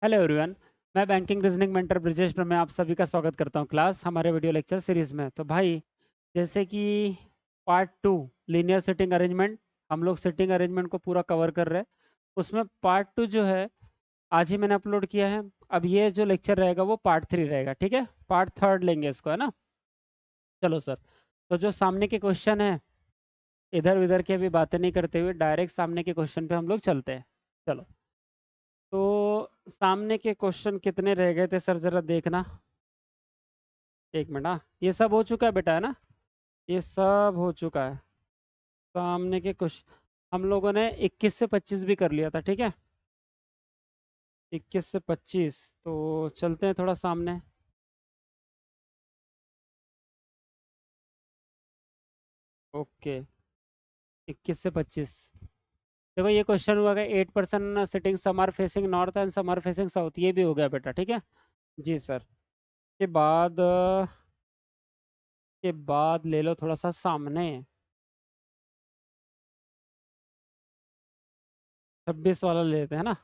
Hello everyone. मैं banking reasoning mentor Brijesh में आप सभी का स्वागत करता हूं क्लास हमारे वीडियो लेक्चर सीरीज में। तो भाई, जैसे कि पार्ट 2 लीनियर सिटिंग अरेंजमेंट, हम लोग सिटिंग अरेंजमेंट को पूरा कवर कर रहे हैं। उसमें पार्ट 2 जो है आज ही मैंने अपलोड किया है। अब ये जो लेक्चर रहेगा वो पार्ट 3 रहेगा, ठीक है। पार्ट 3 लेंगे इसको, है ना। चलो सर, तो जो सामने के क्वेश्चन है, इधर उधर की अभी बातें नहीं करते हुए डायरेक्ट सामने के क्वेश्चन पे हम लोग चलते हैं। चलो, तो सामने के क्वेश्चन कितने रह गए थे सर, जरा देखना। एक मिनट। हाँ, ये सब हो चुका है बेटा, है ना। ये सब हो चुका है। सामने के कुछ हम लोगों ने 21 से 25 भी कर लिया था, ठीक है। 21 से 25, तो चलते हैं थोड़ा सामने। ओके, 21 से 25। देखो, ये क्वेश्चन हुआ 8% sitting some are facing north and some are facing south, ये भी हो गया बेटा, ठीक है। जी सर। के बाद के बाद ले लो थोड़ा सा सामने। 26 वाला ले लेते हैं ना।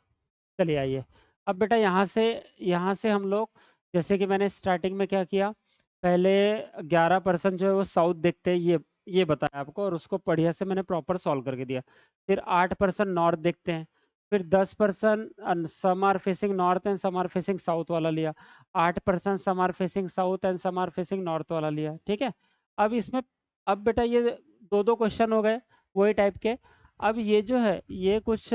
चलिए आइए। अब बेटा यहाँ से हम लोग, जैसे कि मैंने स्टार्टिंग में क्या किया, पहले 11% जो है वो साउथ देखते हैं, ये बताया आपको, और उसको बढ़िया से मैंने प्रॉपर सॉल्व करके दिया। फिर 8% नॉर्थ देखते हैं। फिर 10% some are facing north and some are facing south वाला लिया। 8% some are facing south and some are facing north वाला लिया, ठीक है। अब इसमें, अब बेटा ये दो दो क्वेश्चन हो गए वही टाइप के। अब ये जो है ये कुछ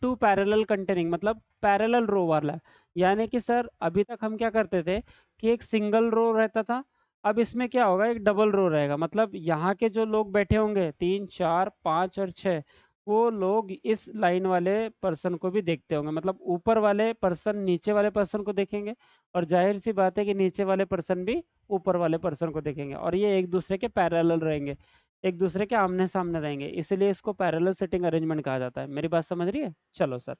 टू पैरेलल कंटेनिंग, मतलब पैरेलल रो वाला है। यानी कि सर अभी तक हम क्या करते थे कि एक सिंगल रो रहता था। अब इसमें क्या होगा, एक डबल रो रहेगा। मतलब यहाँ के जो लोग बैठे होंगे 3 4 5 और 6, वो लोग इस लाइन वाले पर्सन को भी देखते होंगे। मतलब ऊपर वाले पर्सन नीचे वाले पर्सन को देखेंगे, और जाहिर सी बात है कि नीचे वाले पर्सन भी ऊपर वाले पर्सन को देखेंगे, और ये एक दूसरे के पैरेलल रहेंगे, एक दूसरे के आमने सामने रहेंगे। इसलिए इसको पैरेलल सिटिंग अरेंजमेंट कहा जाता है। मेरी बात समझ रही है? चलो सर,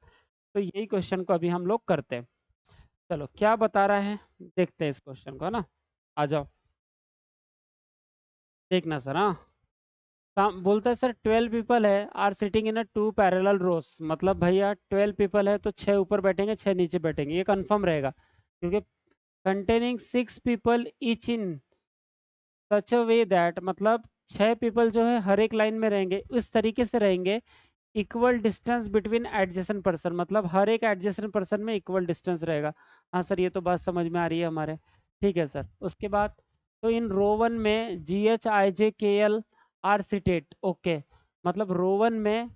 तो यही क्वेश्चन को अभी हम लोग करते हैं। चलो, क्या बता रहा है, देखते हैं इस क्वेश्चन को, है ना। आ जाओ, देखना सर। हाँ, बोलता है सर 12 पीपल है are sitting in a two parallel rows. मतलब भैया 12 पीपल है तो 6 ऊपर बैठेंगे 6 नीचे बैठेंगे, ये कंफर्म रहेगा, क्योंकि containing 6 people each in such a way that, मतलब 6 पीपल जो है हर एक लाइन में रहेंगे, इस तरीके से रहेंगे। Equal distance between adjacent person, मतलब हर एक एडजेसेंट पर्सन में इक्वल डिस्टेंस रहेगा। हाँ सर, ये तो बात समझ में आ रही है हमारे। ठीक है सर, उसके बाद तो इन रो वन में GHIJKL आर सीटेड, ओके। मतलब रो वन में,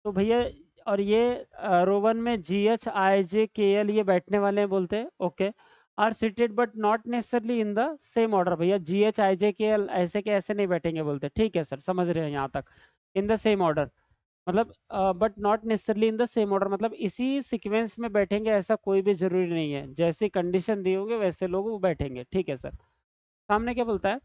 तो भैया, और ये रो वन में GHIJKL ये बैठने वाले हैं बोलते हैं, okay. Are seated but not necessarily in the same order. भैया GHIJKL ऐसे के ऐसे नहीं बैठेंगे बोलते, ठीक है सर, समझ रहे हैं यहाँ तक। इन द सेम ऑर्डर, मतलब but not necessarily in the same order, मतलब इसी सीक्वेंस में बैठेंगे ऐसा कोई भी जरूरी नहीं है। जैसी कंडीशन दी होगी वैसे लोग वो बैठेंगे, ठीक है सर। सामने क्या बोलता है,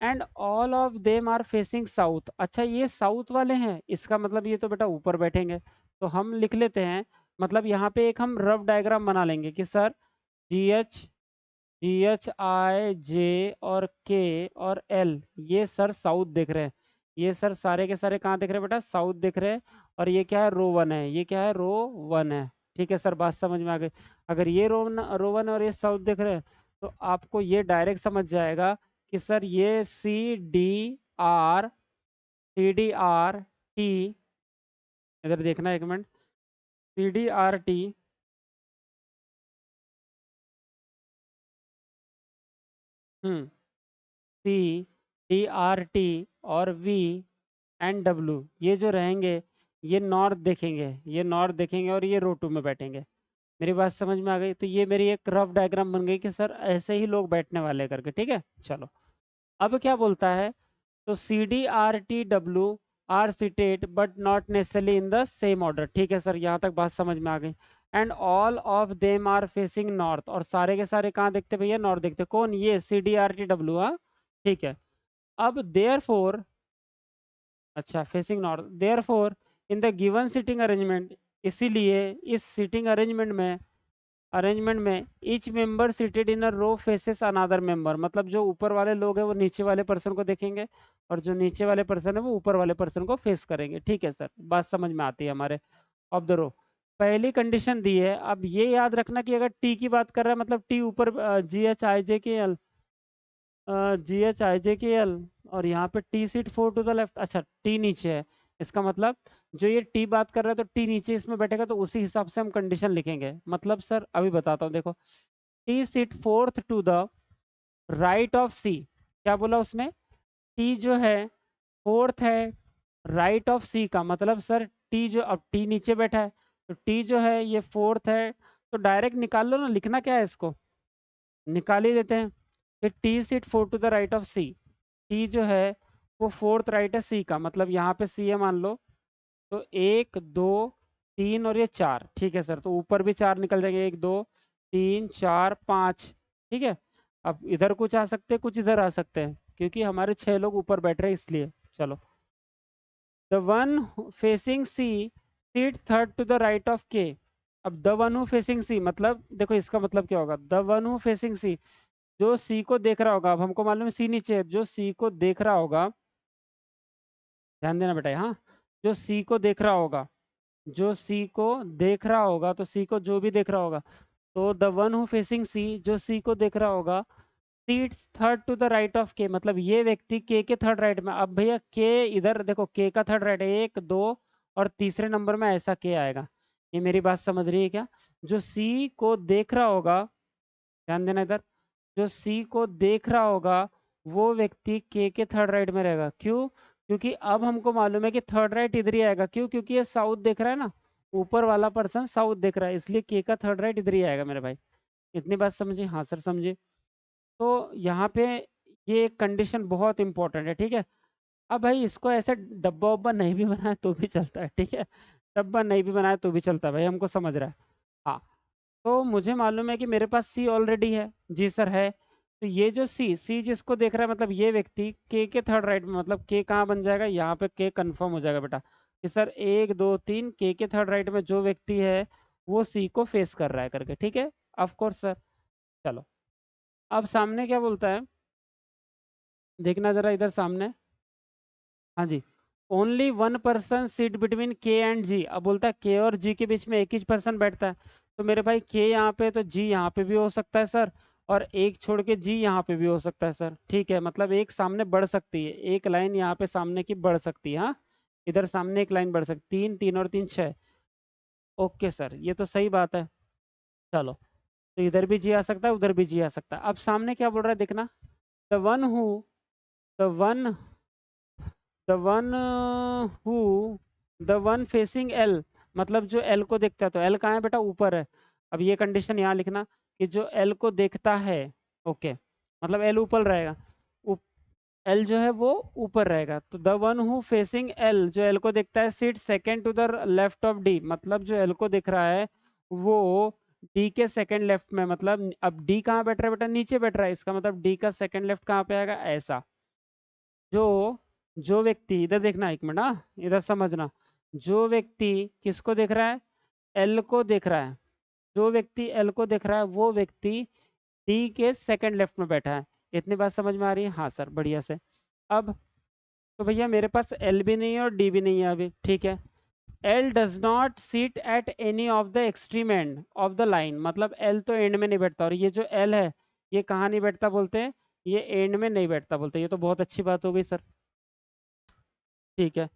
and all of them are facing south. अच्छा, ये साउथ वाले हैं, इसका मतलब ये तो बेटा ऊपर बैठेंगे। तो हम लिख लेते हैं, मतलब यहाँ पे एक हम रफ डायग्राम बना लेंगे कि सर GHIJ और K और L, ये सर साउथ दिख रहे हैं। ये सर सारे के सारे कहाँ दिख रहे हैं बेटा, साउथ दिख रहे हैं। और ये क्या है, रो वन है, ये क्या है, रो वन है। ठीक है सर, बात समझ में आ गई। अगर ये रो वन और ये साउथ दिख रहे हैं, तो आपको ये डायरेक्ट समझ जाएगा कि सर ये CDR इधर देखना एक मिनट, CDRT, CDRT और V&W, ये जो रहेंगे, ये नॉर्थ देखेंगे, ये नॉर्थ देखेंगे, और ये रो टू में बैठेंगे। मेरी बात समझ में आ गई? तो ये मेरी एक रफ डायग्राम बन गई कि सर ऐसे ही लोग बैठने वाले करके, ठीक है। चलो, अब क्या बोलता है, तो CDRTW are seated but not necessarily in the same order. ठीक है सर, यहाँ तक बात समझ में आ गई। And all of them are facing north, और सारे के सारे कहाँ देखते भैया, नॉर्थ देखते। कौन, ये CDRTW, हाँ, ठीक है। अब देयर फोर, अच्छा, facing north, there four in the given seating arrangement, इसीलिए इस सीटिंग अरेंजमेंट में each member seated in a row faces another member, मतलब जो ऊपर वाले लोग हैं वो नीचे वाले पर्सन को देखेंगे, और जो नीचे वाले पर्सन है वो ऊपर वाले पर्सन को फेस करेंगे। ठीक है सर, बात समझ में आती है हमारे। ऑफ द रो, पहली कंडीशन दी है। अब ये याद रखना कि अगर टी की बात कर रहा है मतलब टी ऊपर जी एच आई जे के एल, जी एच आई जे के एल, और यहाँ पे T seat 4 to the left. अच्छा टी नीचे है, इसका मतलब जो ये टी बात कर रहा है तो टी नीचे इसमें बैठेगा, तो उसी हिसाब से हम कंडीशन लिखेंगे। मतलब सर अभी बताता हूँ, देखो T seat fourth to the right of C, क्या बोला उसने, टी जो है फोर्थ है राइट ऑफ सी का मतलब सर टी जो, अब टी नीचे बैठा है तो टी जो है ये फोर्थ है, तो डायरेक्ट निकाल लो ना, लिखना क्या है इसको, निकाल ही देते हैं। फिर T seat 4 to the right of C, T जो है वो फोर्थ राइट है सी का, मतलब यहाँ पे सी है मान लो, तो 1 2 3 और ये 4, ठीक है सर, तो ऊपर भी 4 निकल जाएंगे, 1 2 3 4 5, ठीक है। अब इधर कुछ आ सकते हैं, कुछ इधर आ सकते हैं, क्योंकि हमारे 6 लोग ऊपर बैठ रहे हैं इसलिए। चलो, the one facing C seat third to the right of K. अब the one who facing C मतलब देखो इसका मतलब क्या होगा, the one who facing C, जो सी को देख रहा होगा, अब हमको मालूम है सी नीचे है, जो सी को देख रहा होगा, ध्यान देना बेटा, हाँ, जो सी को देख रहा होगा, जो सी को देख रहा होगा, तो सी को जो भी देख रहा होगा, तो the one who facing C, जो सी को देख रहा होगा, seats third to the right of K, मतलब ये व्यक्ति के थर्ड राइट में। अब भैया के इधर देखो, के का थर्ड राइट है, 1 2 और तीसरे नंबर में ऐसा के आएगा। ये मेरी बात समझ रही है क्या? जो सी को देख रहा होगा, ध्यान देना इधर, जो सी को देख रहा होगा वो व्यक्ति के थर्ड राइट में रहेगा। क्यों? क्योंकि अब हमको मालूम है कि थर्ड राइट इधर ही आएगा। क्यों? क्योंकि ये साउथ देख रहा है ना, ऊपर वाला पर्सन साउथ देख रहा है, इसलिए के का थर्ड राइट इधर ही आएगा मेरे भाई। इतनी बात समझे? हाँ सर समझे। तो यहाँ पे ये एक कंडीशन बहुत इंपॉर्टेंट है, ठीक है। अब भाई इसको ऐसे डब्बा वब्बा नहीं भी बनाए तो भी चलता है, ठीक है, डब्बा नहीं भी बनाए तो भी चलता है भाई, हमको समझ रहा है। हाँ, तो मुझे मालूम है कि मेरे पास सी ऑलरेडी है, जी सर है। तो ये जो सी सी जिसको देख रहा है मतलब ये व्यक्ति के थर्ड राइट में, मतलब के कहाँ बन जाएगा, यहाँ पे के कंफर्म हो जाएगा बेटा कि सर 1 2 3 के थर्ड राइट में जो व्यक्ति है वो सी को फेस कर रहा है करके, ठीक है, ऑफ कोर्स सर। चलो, अब सामने क्या बोलता है, देखना जरा इधर सामने। हाँ जी, only one person seat between K and G. अब बोलता है के और जी के बीच में एक ही पर्सन बैठता है, तो मेरे भाई के यहाँ पे तो जी यहाँ पे भी हो सकता है सर, और एक छोड़ के जी यहाँ पे भी हो सकता है सर, ठीक है, मतलब एक सामने बढ़ सकती है, एक लाइन यहाँ पे सामने की बढ़ सकती है, हाँ, इधर सामने एक लाइन बढ़ सकती, 3 3 और 3 6। ओके सर, ये तो सही बात है। चलो, तो इधर भी जी आ सकता है, उधर भी जी आ सकता है। अब सामने क्या बोल रहा है देखना, the one who the one the one who the one facing L, मतलब जो एल को देखता है, तो एल कहाँ है बेटा, ऊपर है। अब ये कंडीशन यहाँ लिखना कि जो एल को देखता है, ओके, मतलब एल ऊपर रहेगा, एल जो है वो ऊपर रहेगा, तो the one who facing L, जो एल को देखता है, seat second to the left of D, मतलब जो एल को देख रहा है वो डी के सेकेंड लेफ्ट में, मतलब अब डी कहाँ बैठ रहा है बेटा, नीचे बैठ रहा है, इसका मतलब डी का सेकेंड लेफ्ट कहाँ पे आएगा, ऐसा। जो जो व्यक्ति, इधर देखना एक मिनट, हाँ इधर समझना, जो व्यक्ति किसको देख रहा है, एल को देख रहा है, जो व्यक्ति एल को देख रहा है वो व्यक्ति डी के सेकंड लेफ्ट में बैठा है। इतनी बात समझ में आ रही है? हाँ सर, बढ़िया से। अब तो भैया मेरे पास एल भी नहीं है और डी भी नहीं है अभी, ठीक है। L does not seat at any of the extreme end of the line, मतलब एल तो एंड में नहीं बैठता, और ये जो एल है ये कहाँ नहीं बैठता बोलते हैं, ये एंड में नहीं बैठता बोलते, ये तो बहुत अच्छी बात हो गई सर, ठीक है।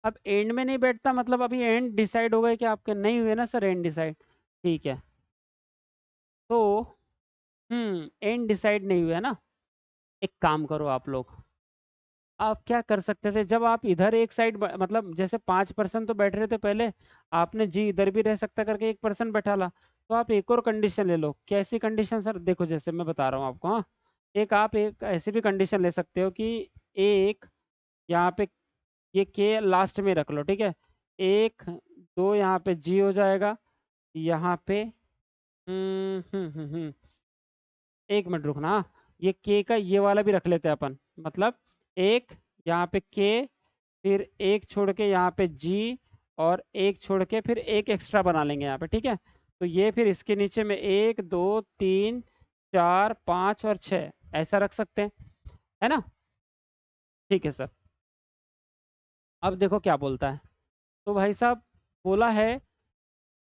अब एंड में नहीं बैठता मतलब अभी एंड डिसाइड हो गए कि आपके, नहीं हुए ना सर एंड डिसाइड, ठीक है। तो एंड डिसाइड नहीं हुआ ना, एक काम करो आप लोग, आप क्या कर सकते थे, जब आप इधर एक साइड मतलब जैसे 5% तो बैठ रहे थे पहले, आपने जी इधर भी रह सकता करके 1% बैठा ला, तो आप एक और कंडीशन ले लो। कैसी कंडीशन सर? देखो जैसे मैं बता रहा हूँ आपको, हाँ, एक आप एक ऐसी भी कंडीशन ले सकते हो कि एक यहाँ पे ये के लास्ट में रख लो, ठीक है, 1 2 यहाँ पे जी हो जाएगा, यहाँ पे एक मिनट रुकना, हाँ, ये के का ये वाला भी रख लेते हैं अपन, मतलब एक यहाँ पे के, फिर एक छोड़ के यहाँ पे जी, और एक छोड़ के फिर एक एक्स्ट्रा बना लेंगे यहाँ पे, ठीक है। तो ये फिर इसके नीचे में 1 2 3 4 5 और 6 ऐसा रख सकते हैं, है ना? ठीक है सर। अब देखो क्या बोलता है, तो भाई साहब बोला है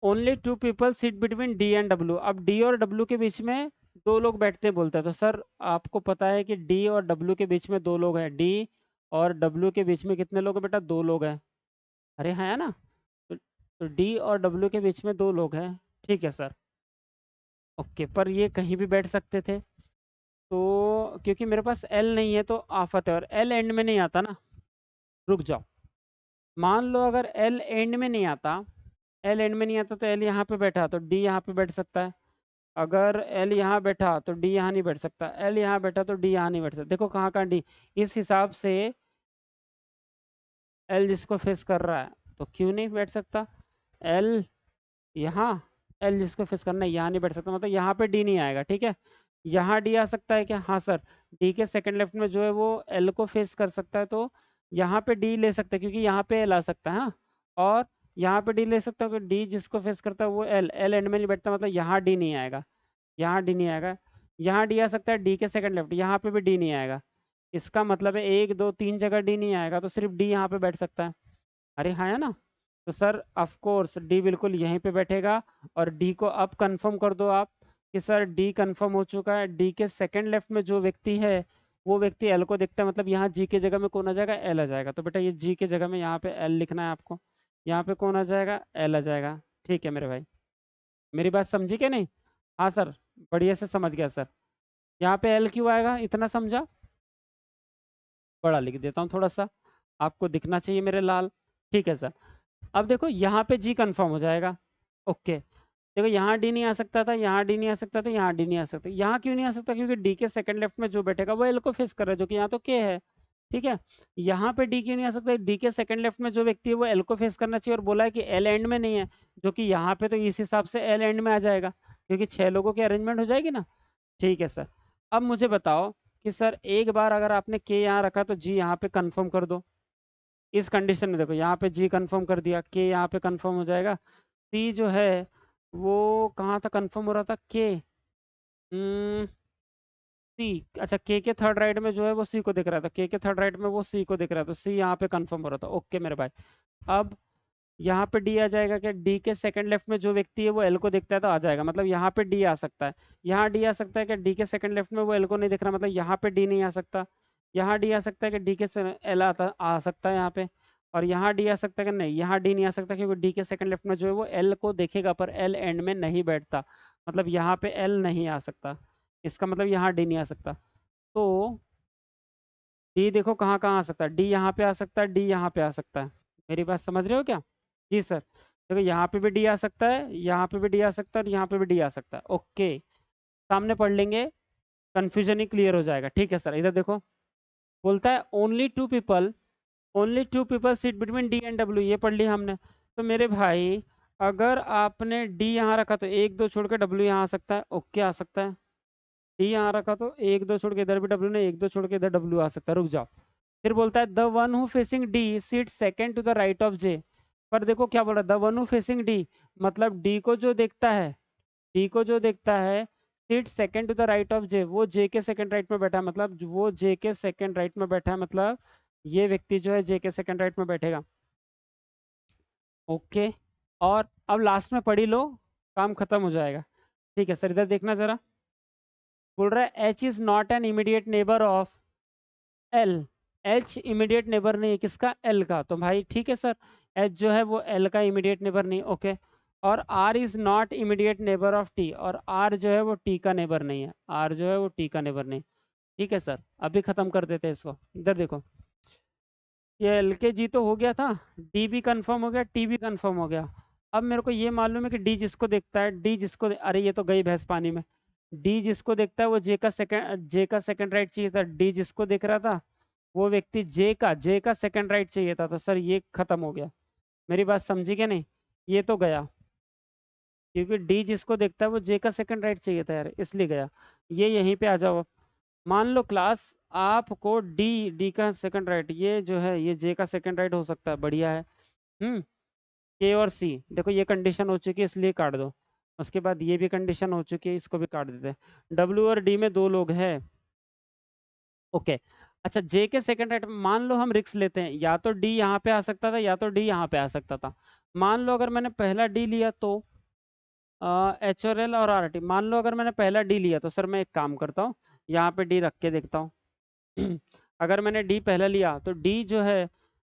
only two people sit between D and W. अब डी और डब्ल्यू के बीच में दो लोग बैठते हैं बोलते हैं, तो सर आपको पता है कि डी और डब्ल्यू के बीच में दो लोग हैं, डी और डब्ल्यू के बीच में कितने लोग हैं बेटा, दो लोग हैं। अरे हाँ है ना, तो डी और डब्ल्यू के बीच में दो लोग हैं, ठीक है सर। ओके, पर ये कहीं भी बैठ सकते थे, तो क्योंकि मेरे पास एल नहीं है तो आफत है, और एल एंड में नहीं आता ना। रुक जाओ, मान लो अगर एल एंड में नहीं आता, एल एंड में नहीं आता तो एल यहाँ पे बैठा तो डी यहाँ पे बैठ सकता है। अगर एल यहाँ बैठा तो डी यहाँ नहीं बैठ सकता, एल यहाँ बैठा तो डी यहाँ नहीं बैठ सकता। देखो कहाँ कहाँ डी, इस हिसाब से एल जिसको फेस कर रहा है तो क्यों नहीं बैठ सकता, एल यहाँ, एल जिसको फेस करना है यहाँ नहीं बैठ सकता, मतलब यहाँ पे डी नहीं आएगा, ठीक है। यहाँ डी आ सकता है क्या, हाँ सर, डी के सेकंड लेफ्ट में जो है वो एल को फेस कर सकता है, तो यहाँ पे डी ले सकते हैं क्योंकि यहाँ पे एल आ सकता है, हाँ। और यहाँ पे डी ले सकता हूँ कि डी जिसको फेस करता है वो एल, एल एंड में नहीं बैठता, मतलब यहाँ डी नहीं आएगा, यहाँ डी नहीं आएगा। यहाँ डी आ सकता है डी के सेकंड लेफ्ट, यहाँ पे भी डी नहीं आएगा। इसका मतलब है एक दो तीन जगह डी नहीं आएगा, तो सिर्फ डी यहाँ पे बैठ सकता है। अरे हाँ है ना, तो सर ऑफ कोर्स डी बिल्कुल यहीं पे बैठेगा। और डी को अब कंफर्म कर दो आप कि सर डी कंफर्म हो चुका है। डी के सेकंड लेफ्ट में जो व्यक्ति है वो व्यक्ति एल को देखता है, मतलब यहाँ जी के जगह में कौन आ जाएगा, एल आ जाएगा। तो बेटा ये जी के जगह में यहाँ पे एल लिखना है आपको, यहाँ पे कौन आ जाएगा, एल आ जाएगा। ठीक है मेरे भाई, मेरी बात समझी क्या नहीं, हाँ सर, बढ़िया से समझ गया सर। यहाँ पे एल क्यों आएगा, इतना समझा, बड़ा लिख देता हूँ थोड़ा सा, आपको दिखना चाहिए मेरे लाल। ठीक है सर, अब देखो यहाँ पे जी कंफर्म हो जाएगा। ओके, देखो यहाँ डी नहीं आ सकता था, यहाँ डी नहीं आ सकता था, यहाँ डी नहीं आ सकता, यहाँ क्यों नहीं आ सकता, क्योंकि डी के सेकंड लेफ्ट में जो बैठेगा वो एल को फेस कर रहा है, जो कि यहाँ तो के है, ठीक है। यहाँ पे डी क्यों नहीं आ सकता, डी के सेकंड लेफ्ट में जो व्यक्ति है वो एल को फेस करना चाहिए, और बोला है कि एल एंड में नहीं है, जो कि यहाँ पे तो इस हिसाब से एल एंड में आ जाएगा, क्योंकि 6 लोगों की अरेंजमेंट हो जाएगी ना। ठीक है सर, अब मुझे बताओ कि सर एक बार अगर आपने के यहाँ रखा तो जी यहाँ पे कंफर्म कर दो। इस कंडीशन में देखो, यहाँ पे जी कंफर्म कर दिया, के यहाँ पे कंफर्म हो जाएगा, सी जो है वो कहाँ था कंफर्म हो रहा था, के सी, अच्छा के थर्ड राइट में जो है वो सी को दिख रहा था, के थर्ड राइट में वो सी को दिख रहा था, तो सी यहाँ पे कंफर्म हो रहा था। ओके मेरे भाई, अब यहाँ पे डी आ जाएगा क्या, डी के सेकंड लेफ्ट में जो व्यक्ति है वो एल को देखता है तो आ जाएगा, मतलब यहाँ पे डी आ सकता है। यहाँ डी आ सकता है क्या, डी के सेकंड लेफ्ट में वो एल को नहीं दिख रहा, मतलब यहाँ पे डी नहीं आ सकता। यहाँ डी आ सकता है कि डी के एल आ सकता है यहाँ पे। और यहाँ डी आ सकता है कि नहीं, यहाँ डी नहीं आ सकता क्योंकि डी के सेकंड लेफ्ट में जो है वो एल को देखेगा पर एल एंड में नहीं बैठता, मतलब यहाँ पे एल नहीं आ सकता, इसका मतलब यहाँ डी नहीं आ सकता। तो डी देखो कहाँ कहाँ आ सकता है, डी यहाँ पे आ सकता है, डी यहाँ पे आ सकता है। मेरी बात समझ रहे हो क्या, जी सर। देखो यहाँ पे भी डी आ सकता है, यहाँ पे भी डी आ सकता है, और यहाँ पे भी डी आ सकता है। ओके, सामने पढ़ लेंगे, कंफ्यूजन ही क्लियर हो जाएगा। ठीक है सर, इधर देखो, बोलता है only two people seat between D and W, ये पढ़ लिया हमने। तो मेरे भाई अगर आपने डी यहाँ रखा तो एक दो छोड़ के डब्ल्यू यहाँ आ सकता है, ओके आ सकता है। डी यहाँ रखा तो एक दो छोड़ के इधर भी डब्ल्यू, ने एक दो छोड़ के इधर डब्ल्यू आ सकता है। रुक जाओ, फिर बोलता है the one who facing D seat second to the right of J. पर देखो क्या बोल रहा है, the one who facing D, मतलब डी को जो देखता है, डी को जो देखता है seat second to the right of J, वो जे के सेकंड राइट में बैठा है, मतलब वो जे के सेकंड राइट में बैठा है, मतलब ये व्यक्ति जो है जे के सेकंड राइट में बैठेगा। ओके, और अब लास्ट में पढ़ी लो, काम खत्म हो जाएगा। ठीक है सर, इधर देखना जरा, बोल रहा है H is not an immediate neighbour of L. H immediate neighbour नहीं है किसका, एल का, तो भाई ठीक है सर, एच जो है वो एल का इमीडिएट नेबर नहीं, ओके। और R is not immediate neighbour of T, और आर जो है वो टी का नेबर नहीं है, आर जो है वो टी का नेबर नहीं। ठीक है सर, अभी खत्म कर देते हैं इसको। इधर देखो, ये एल के जी तो हो गया था, डी भी कंफर्म हो गया, टी भी कंफर्म हो गया। अब मेरे को ये मालूम है कि डी जिसको देखता है, अरे ये तो गई भैंस पानी में। डी जिसको देखता है वो जे का सेकंड राइट चाहिए था, डी जिसको देख रहा था वो व्यक्ति जे का सेकंड राइट चाहिए था, तो सर ये खत्म हो गया। मेरी बात समझी क्या नहीं, ये तो गया, क्योंकि डी जिसको देखता है वो जे का सेकंड राइट चाहिए था यार, इसलिए गया। ये यहीं पे आ जाओ, मान लो क्लास आपको डी का सेकंड राइट, ये जो है ये जे का सेकंड राइट हो सकता है, बढ़िया है। के और सी, देखो ये कंडीशन हो चुकी है इसलिए काट दो। उसके बाद ये भी कंडीशन हो चुकी है, इसको भी काट देते हैं। डब्ल्यू और डी में दो लोग हैं, ओके। अच्छा, जे के सेकंड राइट, मान लो हम रिक्स लेते हैं, या तो डी यहाँ पे आ सकता था या तो डी यहाँ पे आ सकता था। मान लो अगर मैंने पहला डी लिया तो एच और एल और आर टी, मान लो अगर मैंने पहला डी लिया तो सर मैं एक काम करता हूँ, यहाँ पे डी रख के देखता हूँ। अगर मैंने डी पहला लिया तो डी जो है,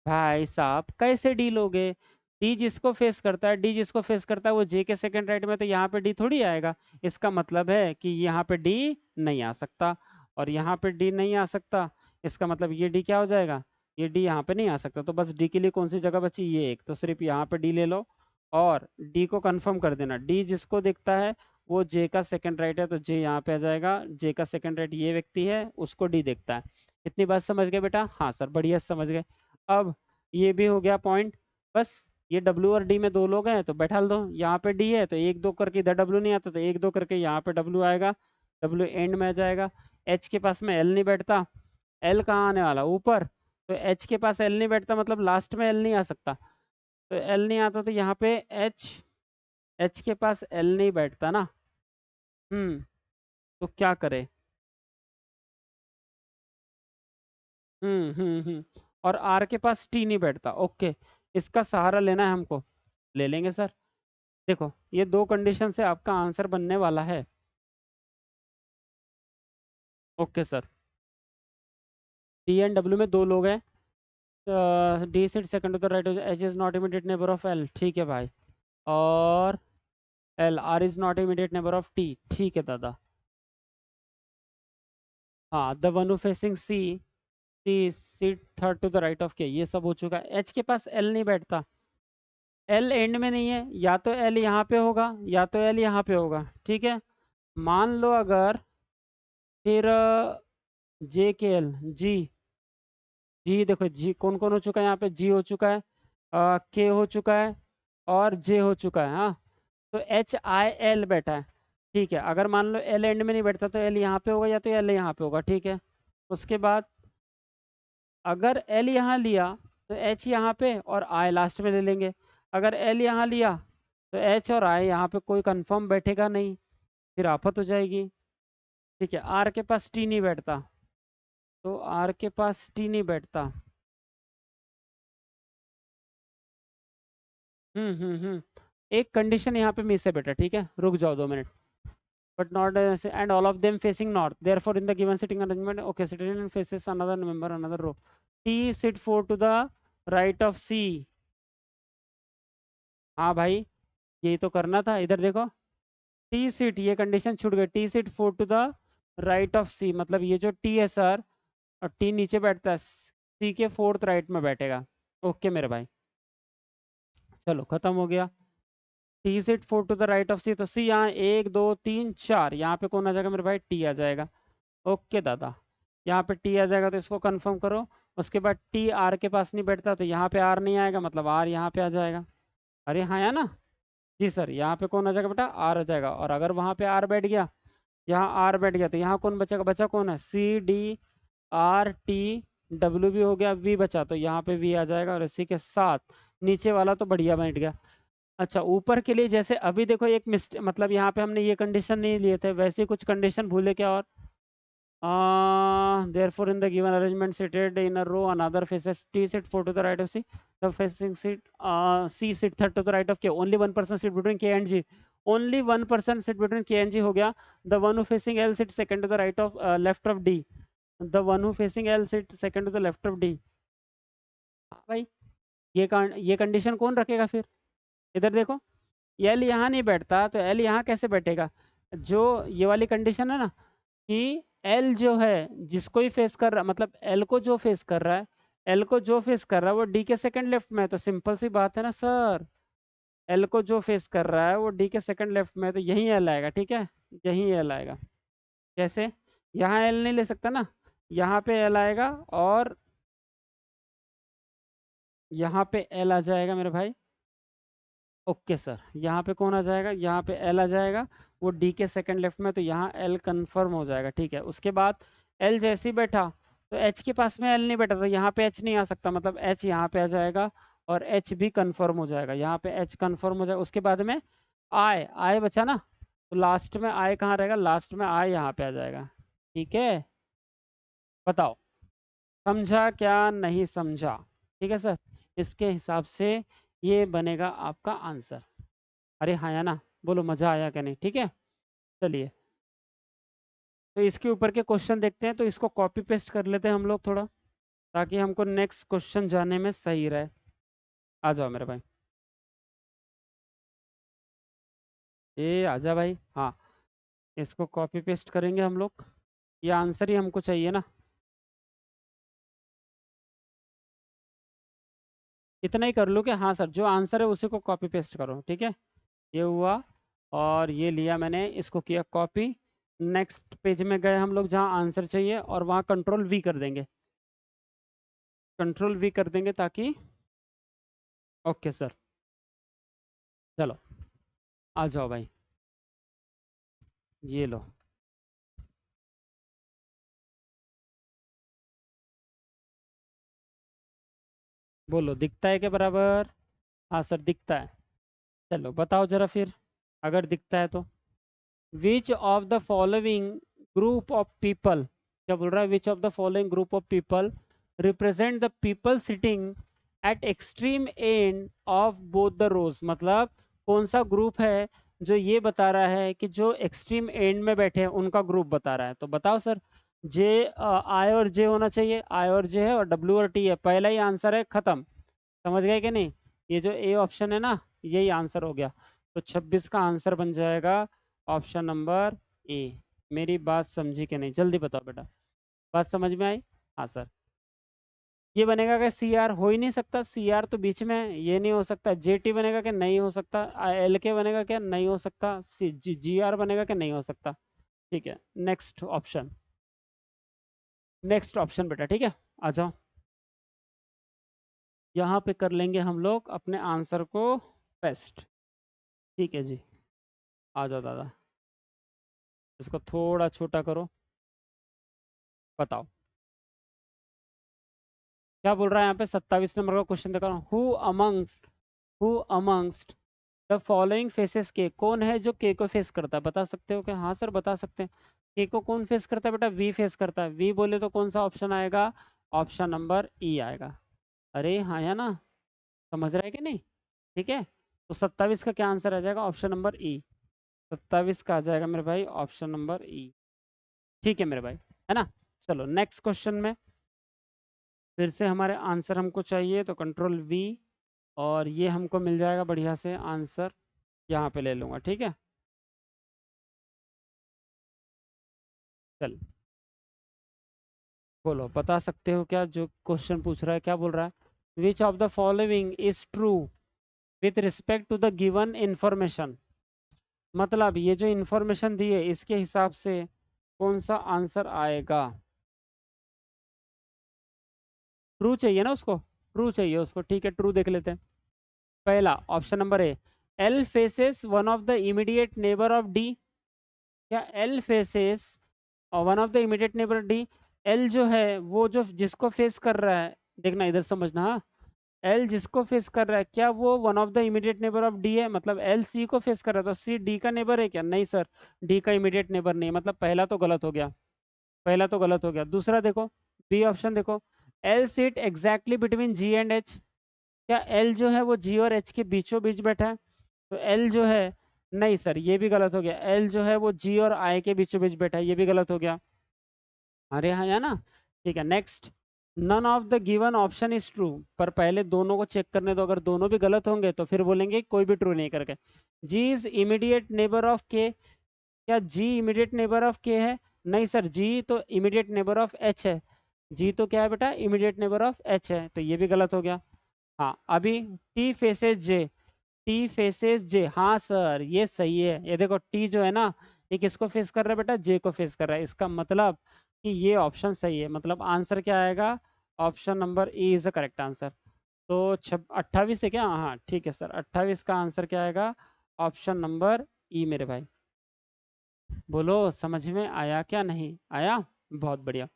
भाई साहब कैसे डी लोगे? डी जिसको फेस करता है, डी जिसको फेस करता है वो जे के सेकंड राइट में, तो यहाँ पे डी थोड़ी आएगा। इसका मतलब है कि यहाँ पे डी नहीं आ सकता, और यहाँ पे डी नहीं आ सकता। इसका मतलब ये डी क्या हो जाएगा, ये डी यहाँ पे नहीं आ सकता। तो बस डी के लिए कौन सी जगह बची, ये एक, तो सिर्फ यहाँ पे डी ले लो और डी को कंफर्म कर देना। डी जिसको दिखता है वो जे का सेकंड राइट है, तो जे यहाँ पे आ जाएगा। जे का सेकंड राइट ये व्यक्ति है, उसको डी देखता है। इतनी बात समझ गए बेटा? हाँ सर, बढ़िया समझ गए। अब ये भी हो गया पॉइंट। बस ये डब्ल्यू और डी में दो लोग हैं तो बैठा दो, यहाँ पे डी है तो एक दो करके इधर डब्ल्यू नहीं आता, तो एक दो करके यहाँ पे डब्ल्यू आएगा, डब्ल्यू एंड में आ जाएगा। एच के पास में एल नहीं बैठता, एल कहाँ आने वाला, ऊपर। तो एच के पास एल नहीं बैठता, मतलब लास्ट में एल नहीं आ सकता। तो एल नहीं आता तो यहाँ पे एच, एच के पास एल नहीं बैठता ना। तो क्या करे? और आर के पास टी नहीं बैठता, ओके। इसका सहारा लेना है हमको, ले लेंगे सर। देखो ये दो कंडीशन से आपका आंसर बनने वाला है। Okay sir, D and W में दो लोग हैं, D sit second to the right, H is not immediate neighbour of L, ठीक है भाई। और L, R is not immediate neighbour of T, ठीक है दादा। हाँ, the one who facing C, C seat third to the right of K, ये सब हो चुका है। एच के पास एल नहीं बैठता, एल एंड में नहीं है, या तो एल यहाँ पे होगा या तो एल यहाँ पे होगा, ठीक है। मान लो अगर फिर जे के एल, जी, जी देखो जी कौन कौन हो चुका है यहाँ पे, जी हो चुका है, के हो चुका है और जे हो चुका है। हाँ, तो एच आई एल बैठा है, ठीक है। अगर मान लो एल एंड में नहीं बैठता तो एल यहाँ पे होगा या तो एल यहाँ पे होगा, ठीक है। उसके बाद अगर एल यहाँ लिया तो एच यहाँ पे और आई लास्ट में ले लेंगे। अगर एल यहाँ लिया तो एच और आई यहाँ पे कोई कंफर्म बैठेगा नहीं, फिर आफत हो जाएगी, ठीक है। आर के पास टी नहीं बैठता, तो आर के पास टी नहीं बैठता। हम्म। एक कंडीशन यहाँ पे मिस है बेटा, ठीक है, रुक जाओ 2 मिनट। But not and all of them facing north, therefore in the given sitting arrangement, okay, sitting faces another member another row, T sit four to the right of C. हाँ भाई, यही तो करना था, इधर देखो, टी सीट, ये condition छूट गई, T seat four to the right of C, मतलब ये जो टी है सर, और टी नीचे बैठता है, सी के फोर्थ राइट में बैठेगा। ओके मेरे भाई, चलो खत्म हो गया। T seat four to the right of C, तो सी यहाँ एक दो तीन चार, यहाँ पे कौन आ जाएगा मेरे भाई, टी आ जाएगा। ओके दादा, यहाँ पे टी आ जाएगा तो इसको कंफर्म करो। उसके बाद टी आर के पास नहीं बैठता तो यहाँ पे आर नहीं आएगा, मतलब आर यहाँ पे आ जाएगा। अरे हाँ, या ना? जी सर, यहाँ पे कौन आ जाएगा बेटा, आर आ जाएगा। और अगर वहाँ पे आर बैठ गया, यहाँ आर बैठ गया, तो यहाँ कौन बचेगा, बचा कौन है, C D R T, W भी हो गया, वी बचा, तो यहाँ पे वी आ जाएगा। और इसी के साथ नीचे वाला तो बढ़िया बैठ गया। अच्छा, ऊपर के लिए जैसे अभी देखो एक मतलब यहाँ पे हमने ये कंडीशन नहीं लिए थे, वैसे कुछ कंडीशन भूले क्या? और therefore in the given arrangement seated in a row another faces T sit 4 to the right of C, the facing seat C sit third to the right of K, only one person sit between K and G, only one person sit between K and G हो गया। The one who facing L sit second to the right of left of D, the one who facing L sit second to the left of D। हाँ भाई, ये condition कौन रखेगा फिर? इधर देखो, एल यहाँ नहीं बैठता तो एल यहाँ कैसे बैठेगा? जो ये वाली कंडीशन है ना, कि एल जो है जिसको ही फेस कर रहा, मतलब एल को जो फेस कर रहा है, एल को जो फेस कर रहा है वो डी के सेकंड लेफ्ट में है, तो सिंपल सी बात है ना सर, एल को जो फेस कर रहा है वो डी के सेकंड लेफ्ट में है, तो यही एल आएगा, ठीक है, यही एल आएगा। कैसे? यहाँ एल नहीं ले सकता ना, यहाँ पे एल आएगा और यहाँ पे एल आ जाएगा मेरे भाई। ओके सर, यहाँ पे कौन आ जाएगा, यहाँ पे एल आ जाएगा, वो डी के सेकंड लेफ्ट में, तो यहाँ एल कंफर्म हो जाएगा, ठीक है। उसके बाद एल जैसे ही बैठा तो एच के पास में एल नहीं बैठा, तो यहाँ पे एच नहीं आ सकता, मतलब एच यहाँ पे आ जाएगा और एच भी कंफर्म हो जाएगा, यहाँ पे एच कंफर्म हो जाएगा। उसके बाद में आई, आई बचा ना, तो लास्ट में आई कहाँ रहेगा, लास्ट में आई यहाँ पे आ जाएगा, ठीक है। बताओ, समझा क्या नहीं समझा? ठीक है सर, इसके हिसाब से ये बनेगा आपका आंसर। अरे हाँ या ना, बोलो मज़ा आया क्या नहीं? ठीक है, चलिए तो इसके ऊपर के क्वेश्चन देखते हैं, तो इसको कॉपी पेस्ट कर लेते हैं हम लोग थोड़ा, ताकि हमको नेक्स्ट क्वेश्चन जाने में सही रहे। आ जाओ मेरे भाई, ये आजा भाई। हाँ, इसको कॉपी पेस्ट करेंगे हम लोग, ये आंसर ही हमको चाहिए ना। इतना ही कर लो कि हाँ सर, जो आंसर है उसी को कॉपी पेस्ट करो, ठीक है। ये हुआ, और ये लिया मैंने, इसको किया कॉपी। नेक्स्ट पेज में गए हम लोग जहाँ आंसर चाहिए, और वहाँ कंट्रोल वी कर देंगे, कंट्रोल वी कर देंगे ताकि, ओके सर, चलो आ जाओ भाई, ये लो। बोलो दिखता है क्या बराबर? हाँ सर दिखता है। चलो बताओ जरा फिर, अगर दिखता है तो। Which of the following group of people, क्या बोल रहा है? Which of the following group of people represent the people sitting at extreme end of both the rows, मतलब कौन सा ग्रुप है जो ये बता रहा है कि जो एक्सट्रीम एंड में बैठे हैं उनका ग्रुप बता रहा है। तो बताओ सर, जे, आई और जे होना चाहिए, आई और जे है, और डब्ल्यू और टी है, पहला ही आंसर है, खत्म। समझ गए कि नहीं? ये जो ए ऑप्शन है ना, यही आंसर हो गया। तो 26 का आंसर बन जाएगा ऑप्शन नंबर ए। मेरी बात समझी कि नहीं? जल्दी बताओ बेटा, बात समझ में आई? हाँ सर। ये बनेगा क्या? सी आर हो ही नहीं सकता, सी आर तो बीच में है, ये नहीं हो सकता। जे टी बनेगा क्या? नहीं हो सकता। एल के बनेगा क्या? नहीं हो सकता। सी जी जी आर बनेगा क्या? नहीं हो सकता। ठीक है, नेक्स्ट ऑप्शन, नेक्स्ट ऑप्शन बेटा, ठीक है। आ जाओ, यहाँ पे कर लेंगे हम लोग अपने आंसर को पेस्ट। ठीक है जी, आ जाओ दादा, इसको थोड़ा छोटा करो, बताओ क्या बोल रहा है यहाँ पे। 27 नंबर का क्वेश्चन देखा, who amongst the following faces के, कौन है जो के को फेस करता है? बता सकते हो क्या? हाँ सर बता सकते हैं। के को कौन फेस करता है बेटा? वी फेस करता है। वी बोले तो कौन सा ऑप्शन आएगा? ऑप्शन नंबर ई आएगा। अरे हाँ या ना, समझ रहा है कि नहीं? ठीक है, तो 27 का क्या आंसर आ जाएगा? ऑप्शन नंबर ई। 27 का आ जाएगा मेरे भाई ऑप्शन नंबर ई। ठीक है मेरे भाई, है ना। चलो नेक्स्ट क्वेश्चन में फिर से हमारे आंसर हमको चाहिए, तो कंट्रोल वी, और ये हमको मिल जाएगा बढ़िया से आंसर, यहाँ पे ले लूँगा, ठीक है। चल, बोलो बता सकते हो क्या? जो क्वेश्चन पूछ रहा है क्या बोल रहा है? Which of the following is true with respect to the given information, मतलब ये जो इंफॉर्मेशन दी है इसके हिसाब से कौन सा आंसर आएगा? ट्रू चाहिए ना उसको, ट्रू चाहिए उसको, ठीक है, ट्रू देख लेते हैं। पहला option number A, L faces one of the immediate neighbour of D, क्या L faces one of the immediate neighbour D? L जो है वो जो जिसको फेस कर रहा है, देखना इधर समझना, हाँ। एल जिसको फेस कर रहा है, क्या वो one of the immediate neighbour of D है? मतलब एल सी को फेस कर रहा है, तो सी डी का नेबर है क्या? नहीं सर, डी का इमीडिएट नेबर नहीं है, मतलब पहला तो गलत हो गया, पहला तो गलत हो गया। दूसरा देखो, बी ऑप्शन देखो, L seat exactly between ji and H, क्या एल जो है वो जी और एच के बीचों बीच बैठा है? तो एल जो है, नहीं सर ये भी गलत हो गया, एल जो है वो जी और आई के बीचों बीच बैठा है, ये भी गलत हो गया। अरे हाँ या ना, ठीक है। Next, none of the given option is true, पर पहले दोनों को चेक करने दो, अगर दोनों भी गलत होंगे तो फिर बोलेंगे कोई भी ट्रू नहीं करके। जी इज इमीडिएट नेबर ऑफ के, क्या जी इमीडिएट नेबर ऑफ के है? नहीं सर, जी तो इमीडिएट नेबर ऑफ एच है, जी तो क्या है बेटा? इमीडिएट नेबर ऑफ एच है, तो ये भी गलत हो गया। हाँ, अभी टी फेसेस जे, टी फेसेस जे, हाँ सर ये सही है। ये देखो टी जो है ना, ये किसको फेस कर रहा है बेटा? जे को फेस कर रहा है, इसका मतलब कि ये ऑप्शन सही है, मतलब आंसर क्या आएगा? Option number E is the correct answer. तो 28 है क्या? हाँ ठीक है सर, 28 का आंसर क्या आएगा? ऑप्शन नंबर ई मेरे भाई। बोलो समझ में आया क्या नहीं आया? बहुत बढ़िया।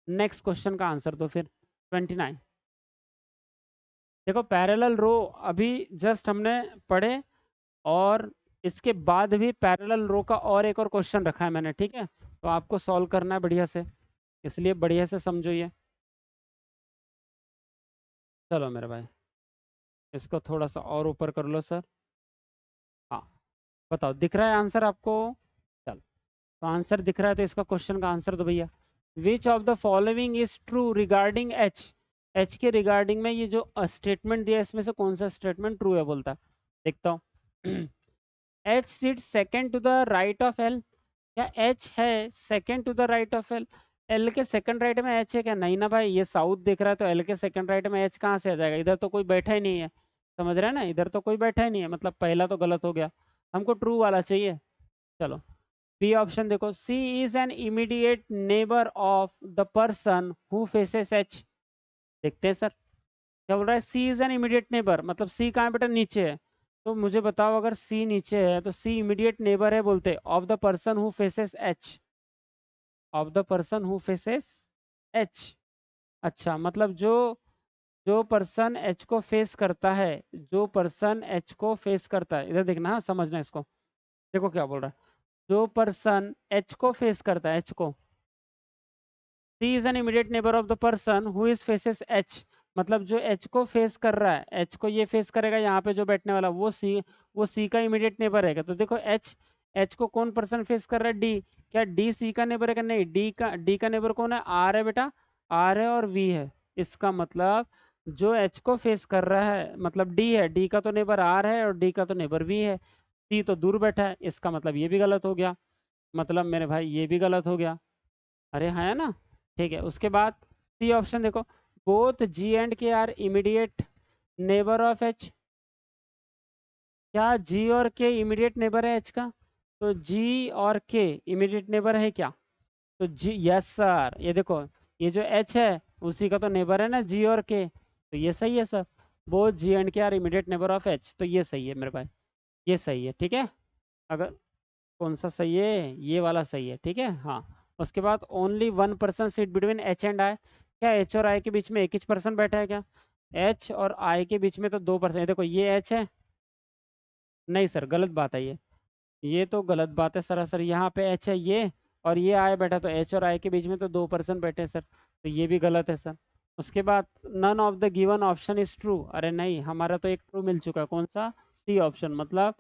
नेक्स्ट क्वेश्चन का आंसर दो फिर, 29। देखो पैरेलल रो अभी जस्ट हमने पढ़े, और इसके बाद भी पैरेलल रो का और एक और क्वेश्चन रखा है मैंने, ठीक है। तो आपको सॉल्व करना है बढ़िया से, इसलिए बढ़िया से समझो ये। चलो मेरे भाई, इसको थोड़ा सा और ऊपर कर लो सर। हाँ, बताओ दिख रहा है आंसर आपको? चलो, तो आंसर दिख रहा है तो इसका क्वेश्चन का आंसर दो भैया। विच of the following is true regarding H? H के रिगार्डिंग में ये जो स्टेटमेंट दिया है, इसमें से कौन सा स्टेटमेंट ट्रू है बोलता है? देखता हूँ। H seat second to the right of L. क्या एच है second to the right of L? L के सेकंड राइट में एच है क्या? नहीं ना भाई, ये साउथ दिख रहा है तो एल के सेकंड राइट में एच कहाँ से आ जाएगा? इधर तो कोई बैठा ही नहीं है। समझ रहे हैं ना, इधर तो कोई बैठा ही नहीं है, मतलब पहला तो गलत हो गया। हमको ट्रू वाला चाहिए। चलो, बी ऑप्शन देखो, C is an immediate neighbour of the person who faces H. देखते हैं सर, क्या बोल रहा है? C is an immediate neighbour, मतलब सी कहाँ है बेटा? नीचे है। तो मुझे बताओ, अगर सी नीचे है तो सी इमीडिएट नेबर है बोलते of the person who faces H. Of the person who faces H. अच्छा, मतलब जो जो पर्सन एच को फेस करता है, जो पर्सन एच को फेस करता है, इधर देखना, हाँ समझना इसको। देखो क्या बोल रहा है, जो पर्सन एच को फेस करता है, एच को, C is an immediate neighbour of the person who is faces H. मतलब जो एच को फेस कर रहा है, एच को ये फेस करेगा, यहाँ पे जो बैठने वाला वो सी का इमीडिएट नेबर रहेगा। तो देखो एच, एच को कौन पर्सन फेस कर रहा है? डी। क्या डी सी का नेबर है? क्या नहीं, डी का नेबर कौन है? आर है बेटा, आर है और वी है। इसका मतलब जो एच को फेस कर रहा है मतलब डी है, डी का तो नेबर आर है और डी का तो नेबर वी है। सी तो दूर बैठा है, इसका मतलब ये भी गलत हो गया। मतलब मेरे भाई ये भी गलत हो गया। अरे हाँ है ना? ठीक है, उसके बाद सी ऑप्शन देखो, both G and K are immediate neighbour of H. क्या जी और के इमीडिएट नेबर है एच का? तो जी और के इमीडिएट नेबर है क्या? तो जी, यस सर, ये देखो, ये जो एच है उसी का तो नेबर है ना, जी और के, तो ये सही है sir. Both G and K are immediate neighbour of H, तो ये सही है मेरे भाई, ये सही है। ठीक है, अगर कौन सा सही है? ये वाला सही है, ठीक है हाँ। उसके बाद only one person seat between H and I. क्या एच और आई के बीच में एक ही पर्सन बैठा है क्या? एच और आई के बीच में तो दो पर्सन है। देखो ये एच है, नहीं सर गलत बात है ये तो गलत बात है सरासर। यहाँ पे एच है ये, और ये आई बैठा, तो एच और आई के बीच में तो दो पर्सन बैठे हैं सर, तो ये भी गलत है सर। उसके बाद none of the given option is true. अरे नहीं, हमारा तो एक ट्रू मिल चुका है, कौन सा? सी ऑप्शन, मतलब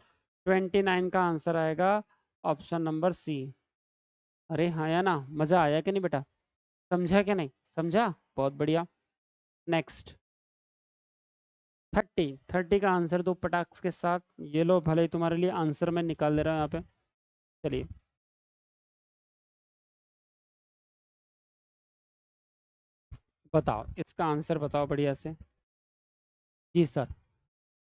29 का आंसर आएगा ऑप्शन नंबर सी। अरे हाँ या ना, मजा आया कि नहीं बेटा? समझा क्या नहीं समझा? बहुत बढ़िया। नेक्स्ट, 30 का आंसर दो पटाख के साथ। ये लो, भले ही तुम्हारे लिए आंसर मैं निकाल दे रहा हूँ यहाँ पे। चलिए, बताओ इसका आंसर बताओ बढ़िया से। जी sir,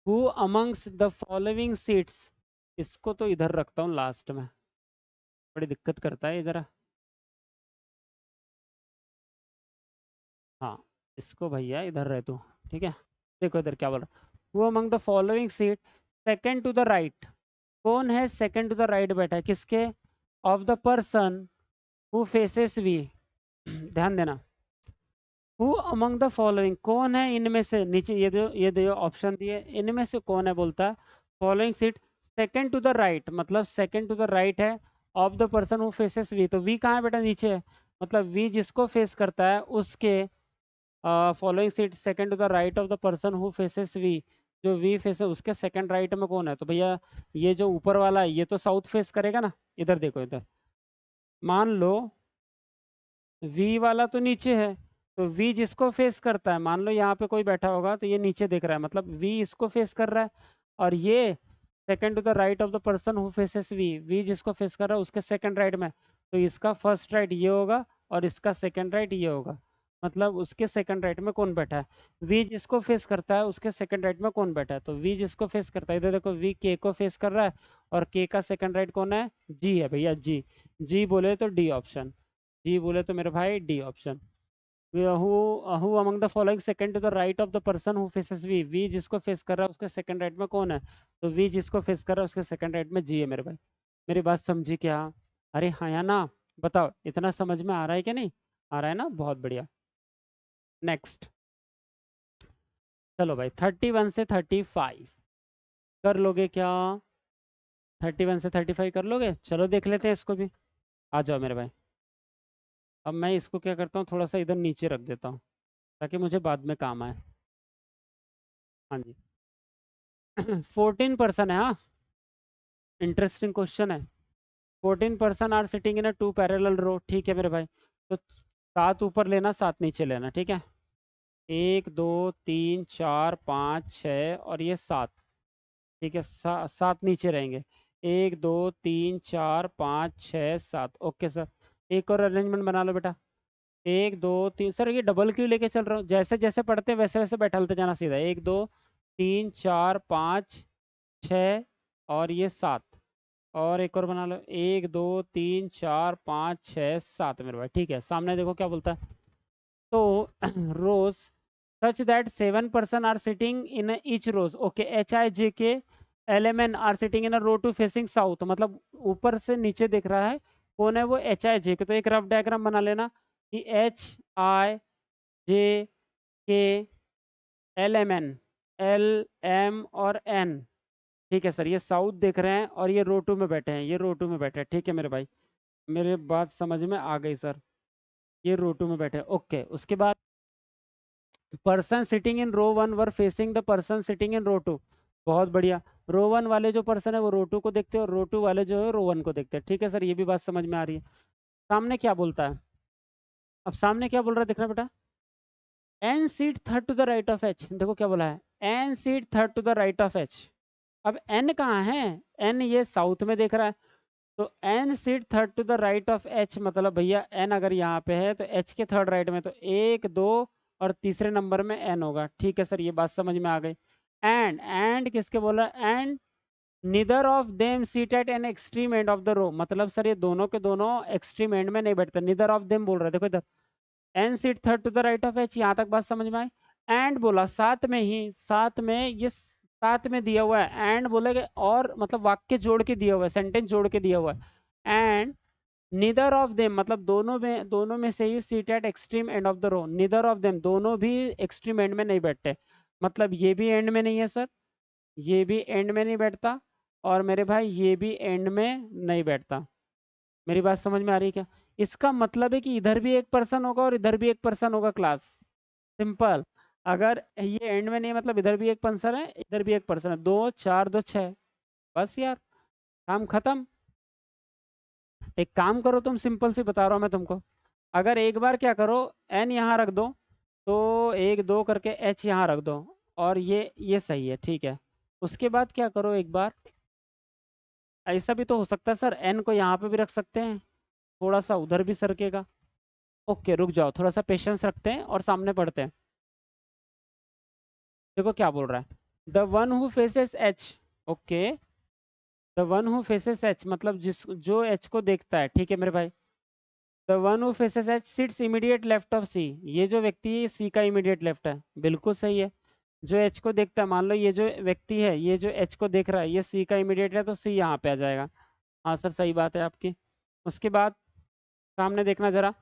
who amongst the following seats. इसको तो इधर रखता हूँ लास्ट में, बड़ी दिक्कत करता है इधर। हाँ, इसको भैया इधर रह तू, ठीक है। देखो इधर क्या बोल रहा है, who among the following seat second to the right. कौन है सेकंड टू द राइट बैठा है? किसके? Of the person who faces V. ध्यान देना, हु अमंग द फॉलोइंग, कौन है इनमें से, नीचे ये जो ऑप्शन दिए इनमें से कौन है बोलता है following seat second to the right, मतलब सेकंड टू द राइट है of the person who faces V. तो वी कहाँ है बेटा? नीचे है। मतलब वी जिसको फेस करता है उसके following seat second to the right of the person who faces V. जो वी फेस है उसके सेकंड राइट में कौन है? तो भैया ये जो ऊपर वाला है ये तो साउथ फेस करेगा ना। इधर देखो, इधर मान लो वी वाला तो नीचे है, तो वी जिसको फेस करता है, मान लो यहाँ पे कोई बैठा होगा तो ये नीचे देख रहा है, मतलब वी इसको फेस कर रहा है। और ये second to the right of the person who faces V, V जिसको फेस कर रहा है उसके सेकंड राइट में, तो इसका फर्स्ट राइट ये होगा और इसका सेकंड राइट ये होगा। मतलब उसके सेकंड राइट में कौन बैठा है? वी जिसको फेस करता है उसके सेकंड राइट में कौन बैठा है? तो वी जिसको फेस करता है, इधर देखो वी के को फेस कर रहा है, और के का सेकंड राइट कौन है? जी है भैया, जी। जी बोले तो डी ऑप्शन, जी बोले तो मेरे भाई D option. Who among the following second to the right of the person who faces V, V जिसको फेस कर रहा है उसके सेकंड राइट में कौन है? तो वी जिसको फेस कर रहा है उसके सेकंड राइट में जी है मेरे भाई। मेरी बात समझी क्या? अरे हाँ या ना? बताओ इतना समझ में आ रहा है कि नहीं? आ रहा है ना, बहुत बढ़िया। नेक्स्ट, चलो भाई 31 से 35 कर लोगे क्या? 31 से 35 कर लोगे? चलो देख लेते हैं इसको भी। आ जाओ मेरे भाई। अब मैं इसको क्या करता हूँ, थोड़ा सा इधर नीचे रख देता हूँ ताकि मुझे बाद में काम आए। हाँ जी। 14 है, हाँ। इंटरेस्टिंग क्वेश्चन है। 14 are sitting in a two parallel row, ठीक है मेरे भाई। तो 7 ऊपर लेना, 7 नीचे लेना, ठीक है। 1 2 3 4 5 6 और ये 7, ठीक है। 7 नीचे रहेंगे। 1 2 3 4 5 6 7, ओके सर। एक और अरेंजमेंट बना लो बेटा। 1 2 3, सर ये डबल क्यों लेके चल रहा हूँ? जैसे जैसे पढ़ते हैं वैसे वैसे बैठालते जाना सीधा। 1 2 3 4 5 6 और ये 7। और एक और बना लो, 1 2 3 4 5 6 7 मेरे भाई, ठीक है। सामने देखो क्या बोलता है। तो रोज such that 7 person are sitting in each rows, okay, HIJK LMN are sitting in a row to facing south, मतलब ऊपर से नीचे दिख रहा है कौन है वो, HIJK। तो एक रफ डायग्राम बना लेना कि HIJK LMN, LM और N, ठीक है सर। ये साउथ देख रहे हैं और ये रो 2 में बैठे हैं, ये रो 2 में बैठे हैं, ठीक है मेरे भाई। मेरे बात समझ में आ गई सर। ये रो 2 में बैठे हैं, ओके। उसके बाद person sitting in row 1 were facing the person sitting in row 2, बहुत बढ़िया। रो 1 वाले जो पर्सन है वो रो 2 को देखते हैं और रो 2 वाले जो है रो 1 को देखते हैं, ठीक है सर। ये भी बात समझ में आ रही है। सामने क्या बोलता है, अब सामने क्या बोल रहा है देखना बेटा। N seat third to the right of H, देखो क्या बोला है, N seat third to the right of H. अब एन कहाँ है? एन ये साउथ में देख रहा है, तो N seat third to the right of H, मतलब भैया एन अगर यहाँ पे है तो एच के थर्ड राइट में, तो 1 2 और तीसरे नंबर में एन होगा, ठीक है सर। ये बात समझ में आ गई। एंड किसके बोला? And neither of them seat at an extreme end of the row, मतलब सर ये दोनों के दोनों एक्सट्रीम एंड में नहीं बैठते। निदर ऑफ देम बोल रहे हैं, देखो इधर, N seat third to the right of H, यहाँ तक बात समझ में आई। एंड बोला साथ में ही, साथ में, ये साथ में दिया हुआ है एंड बोलेगे, और मतलब वाक्य जोड़ के दिया हुआ है, सेंटेंस जोड़ के दिया हुआ है। एंड निदर ऑफ देम, मतलब दोनों में से ही seat at extreme end of the row, neither of them, दोनों भी एक्सट्रीम एंड में नहीं बैठते, मतलब ये भी एंड में नहीं है सर, ये भी एंड में नहीं बैठता, और मेरे भाई ये भी एंड में नहीं बैठता। मेरी बात समझ में आ रही है क्या? इसका मतलब है कि इधर भी एक पर्सन होगा और इधर भी एक पर्सन होगा क्लास, सिंपल। अगर ये एंड में नहीं है मतलब इधर भी एक पर्सन है, इधर भी एक पर्सन है, 2 4 2 6, बस यार, काम खत्म। एक काम करो तुम, सिंपल सी बता रहा हूँ मैं तुमको। अगर एक बार क्या करो, एन यहाँ रख दो, तो 1 2 करके एच यहाँ रख दो, और ये सही है, ठीक है। उसके बाद क्या करो एक बार, ऐसा भी तो हो सकता है सर, एन को यहाँ पे भी रख सकते हैं, थोड़ा सा उधर भी सरकेगा। ओके रुक जाओ, थोड़ा सा पेशेंस रखते हैं और सामने पढ़ते हैं। देखो क्या बोल रहा है, the one who faces H, okay, the one who faces H मतलब जो एच को देखता है, ठीक है मेरे भाई। The one who faces H sits immediate left of C, ये जो व्यक्ति है सी का इमीडिएट लेफ्ट है, बिल्कुल सही है। जो एच को देखता है, मान लो ये जो व्यक्ति है, ये जो एच को देख रहा है, ये सी का इमीडिएट है, तो सी यहाँ पे आ जाएगा। हाँ सर सही बात है आपकी। उसके बाद सामने देखना जरा,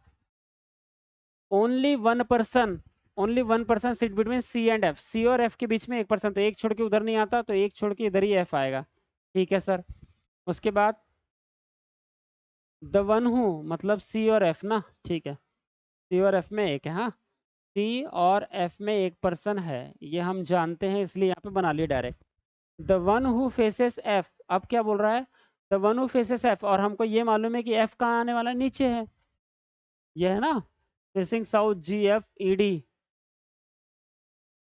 only one person, only one person sit between C and F, C और एफ के बीच में एक पर्सन, तो एक छोड़ के उधर नहीं आता, तो एक छोड़ के इधर ही एफ आएगा, ठीक है सर। उसके बाद द वन हु, मतलब सी और एफ ना, ठीक है। सी और एफ में एक है, हाँ। सी और एफ में एक पर्सन है, ये हम जानते हैं, इसलिए यहाँ पे बना लिया direct. The one who faces F, अब क्या बोल रहा है, the one who faces F, और हमको ये मालूम है कि एफ कहाँ आने वाला है, नीचे है, ये है ना, फेसिंग साउथ, GFED।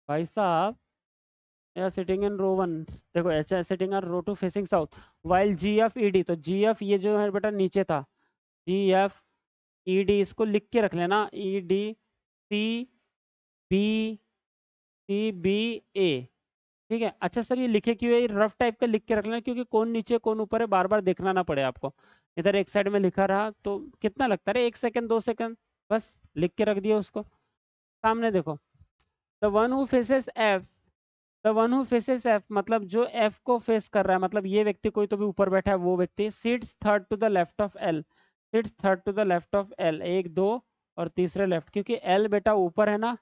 भाई साहब, या सिटिंग इन रो 1, देखो H sitting in row 2 facing south, while GFED, तो GF ये जो है बेटा नीचे था, GFED इसको लिख के रख लेना, EDCBCBA, ठीक है। अच्छा सर ये लिखे क्यों है, रफ टाइप का लिख के रख लेना, क्योंकि कौन नीचे कौन ऊपर है बार बार देखना ना पड़े आपको। इधर एक साइड में लिखा रहा तो कितना लगता है, 1 सेकंड 2 सेकंड, बस लिख के रख दिया उसको। सामने देखो, the one who faces F, the one who faces F मतलब जो एफ को फेस कर रहा है, मतलब ये व्यक्ति कोई तो भी ऊपर बैठा है, वो व्यक्ति sits third to the left of L, sits third to the left of L, 1 2 और तीसरे लेफ्ट, क्योंकि एल बेटा ऊपर है ना,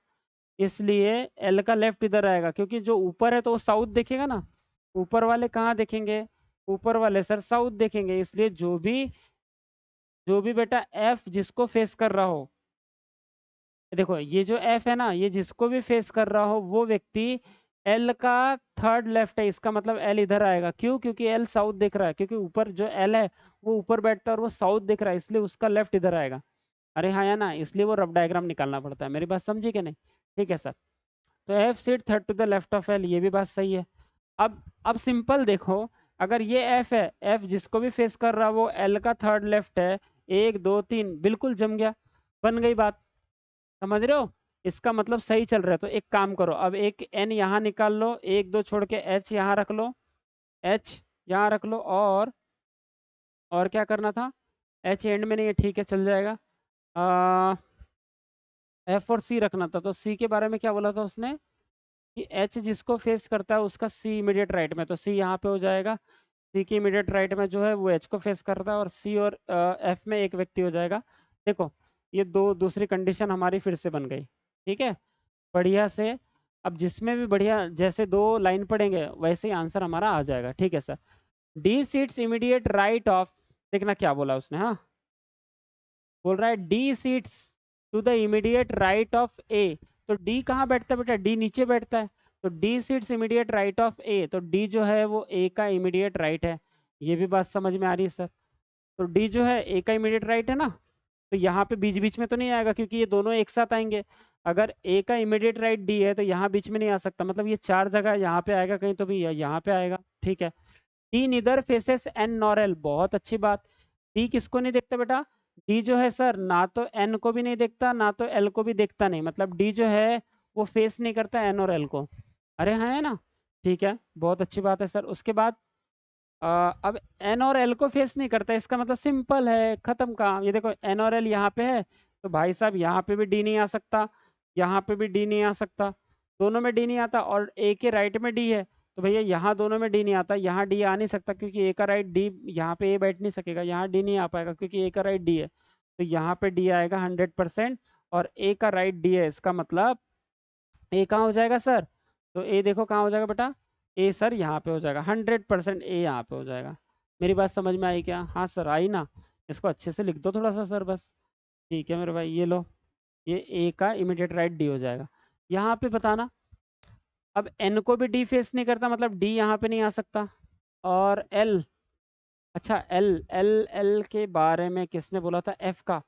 इसलिए एल का लेफ्ट इधर आएगा, क्योंकि जो ऊपर है तो वो साउथ देखेगा ना, ऊपर वाले कहाँ देखेंगे, ऊपर वाले सर साउथ देखेंगे, इसलिए जो भी बेटा एफ जिसको फेस कर रहा हो, देखो ये जो एफ है ना, ये जिसको भी फेस कर रहा हो वो व्यक्ति एल का थर्ड लेफ्ट है, इसका मतलब एल इधर आएगा। क्यों? क्योंकि एल साउथ दिख रहा है, क्योंकि ऊपर जो एल है वो ऊपर बैठता है और वो साउथ दिख रहा है, इसलिए उसका लेफ्ट इधर आएगा। अरे हाँ या ना, इसलिए वो रफ डायग्राम निकालना पड़ता है। मेरी बात समझी कि नहीं? ठीक है सर। तो F seat third to the left of L, ये भी बात सही है। अब सिंपल देखो, अगर ये एफ है, एफ जिसको भी फेस कर रहा है वो एल का थर्ड लेफ्ट है, 1 2 3 बिल्कुल जम गया, बन गई बात। समझ रहे हो? इसका मतलब सही चल रहा है। तो एक काम करो, अब एक एन यहाँ निकाल लो, 1 2 छोड़ के एच यहाँ रख लो, एच यहाँ रख लो, और क्या करना था? एच एंड में नहीं है, ठीक है चल जाएगा। एफ और सी रखना था। तो सी के बारे में क्या बोला था उसने कि एच जिसको फेस करता है उसका सी इमीडिएट राइट में, तो सी यहाँ पे हो जाएगा। सी की इमीडिएट राइट में जो है वो एच को फेस करता है, और सी और एफ में एक व्यक्ति हो जाएगा। देखो, ये दूसरी कंडीशन हमारी फिर से बन गई। ठीक है, बढ़िया से। अब जिसमें भी बढ़िया जैसे दो लाइन पढ़ेंगे वैसे ही आंसर हमारा आ जाएगा। ठीक है sir. D seats immediate right of, देखना क्या बोला उसने, हाँ बोल रहा है D seats to the immediate right of A. तो डी कहाँ बैठता है बेटा? डी नीचे बैठता है। तो D seats immediate right of A, तो डी जो है वो ए का इमीडिएट राइट है। ये भी बात समझ में आ रही है सर? तो डी जो है ए का इमीडिएट राइट है ना, तो यहाँ पे बीच बीच में तो नहीं आएगा क्योंकि ये दोनों एक साथ आएंगे। अगर ए का इमीडिएट राइट डी है तो यहाँ बीच में नहीं आ सकता, मतलब ये चार जगह यहाँ पे आएगा कहीं तो भी, यहाँ पे आएगा। ठीक है। D neither faces N nor L, बहुत अच्छी बात। डी किसको नहीं देखता बेटा? डी जो है सर ना तो एन को भी नहीं देखता ना तो एल को भी देखता नहीं, मतलब डी जो है वो फेस नहीं करता एन और एल को। अरे हाँ है ना? ठीक है, बहुत अच्छी बात है सर। उसके बाद अब एन और एल को फेस नहीं करता, इसका मतलब सिंपल है, खत्म काम। ये देखो एन और एल यहाँ पे है, तो भाई साहब यहाँ पे भी डी नहीं आ सकता, यहाँ पे भी डी नहीं आ सकता, दोनों में डी नहीं आता। और ए के राइट में डी है, तो भैया यहाँ दोनों में डी नहीं आता, यहाँ डी आ नहीं सकता क्योंकि ए का राइट डी, यहाँ पे ए बैठ नहीं सकेगा, यहाँ डी नहीं आ पाएगा क्योंकि ए का राइट डी है। तो यहाँ पे डी आएगा 100%, और ए का राइट डी है, इसका मतलब ए कहाँ हो जाएगा सर? तो ए देखो कहाँ हो जाएगा बेटा? ए सर यहाँ पे हो जाएगा, 100% ए यहाँ पे हो जाएगा। मेरी बात समझ में आई क्या? हाँ सर आई ना? इसको अच्छे से लिख दो थोड़ा सा सर बस। ठीक है मेरे भाई, ये लो, ये ए का इमीडिएट राइट डी हो जाएगा। यहाँ पे बताना, अब एन को भी डी फेस नहीं करता, मतलब डी यहाँ पे नहीं आ सकता। और एल, अच्छा एल, एल के बारे में किसने बोला था? एफ का।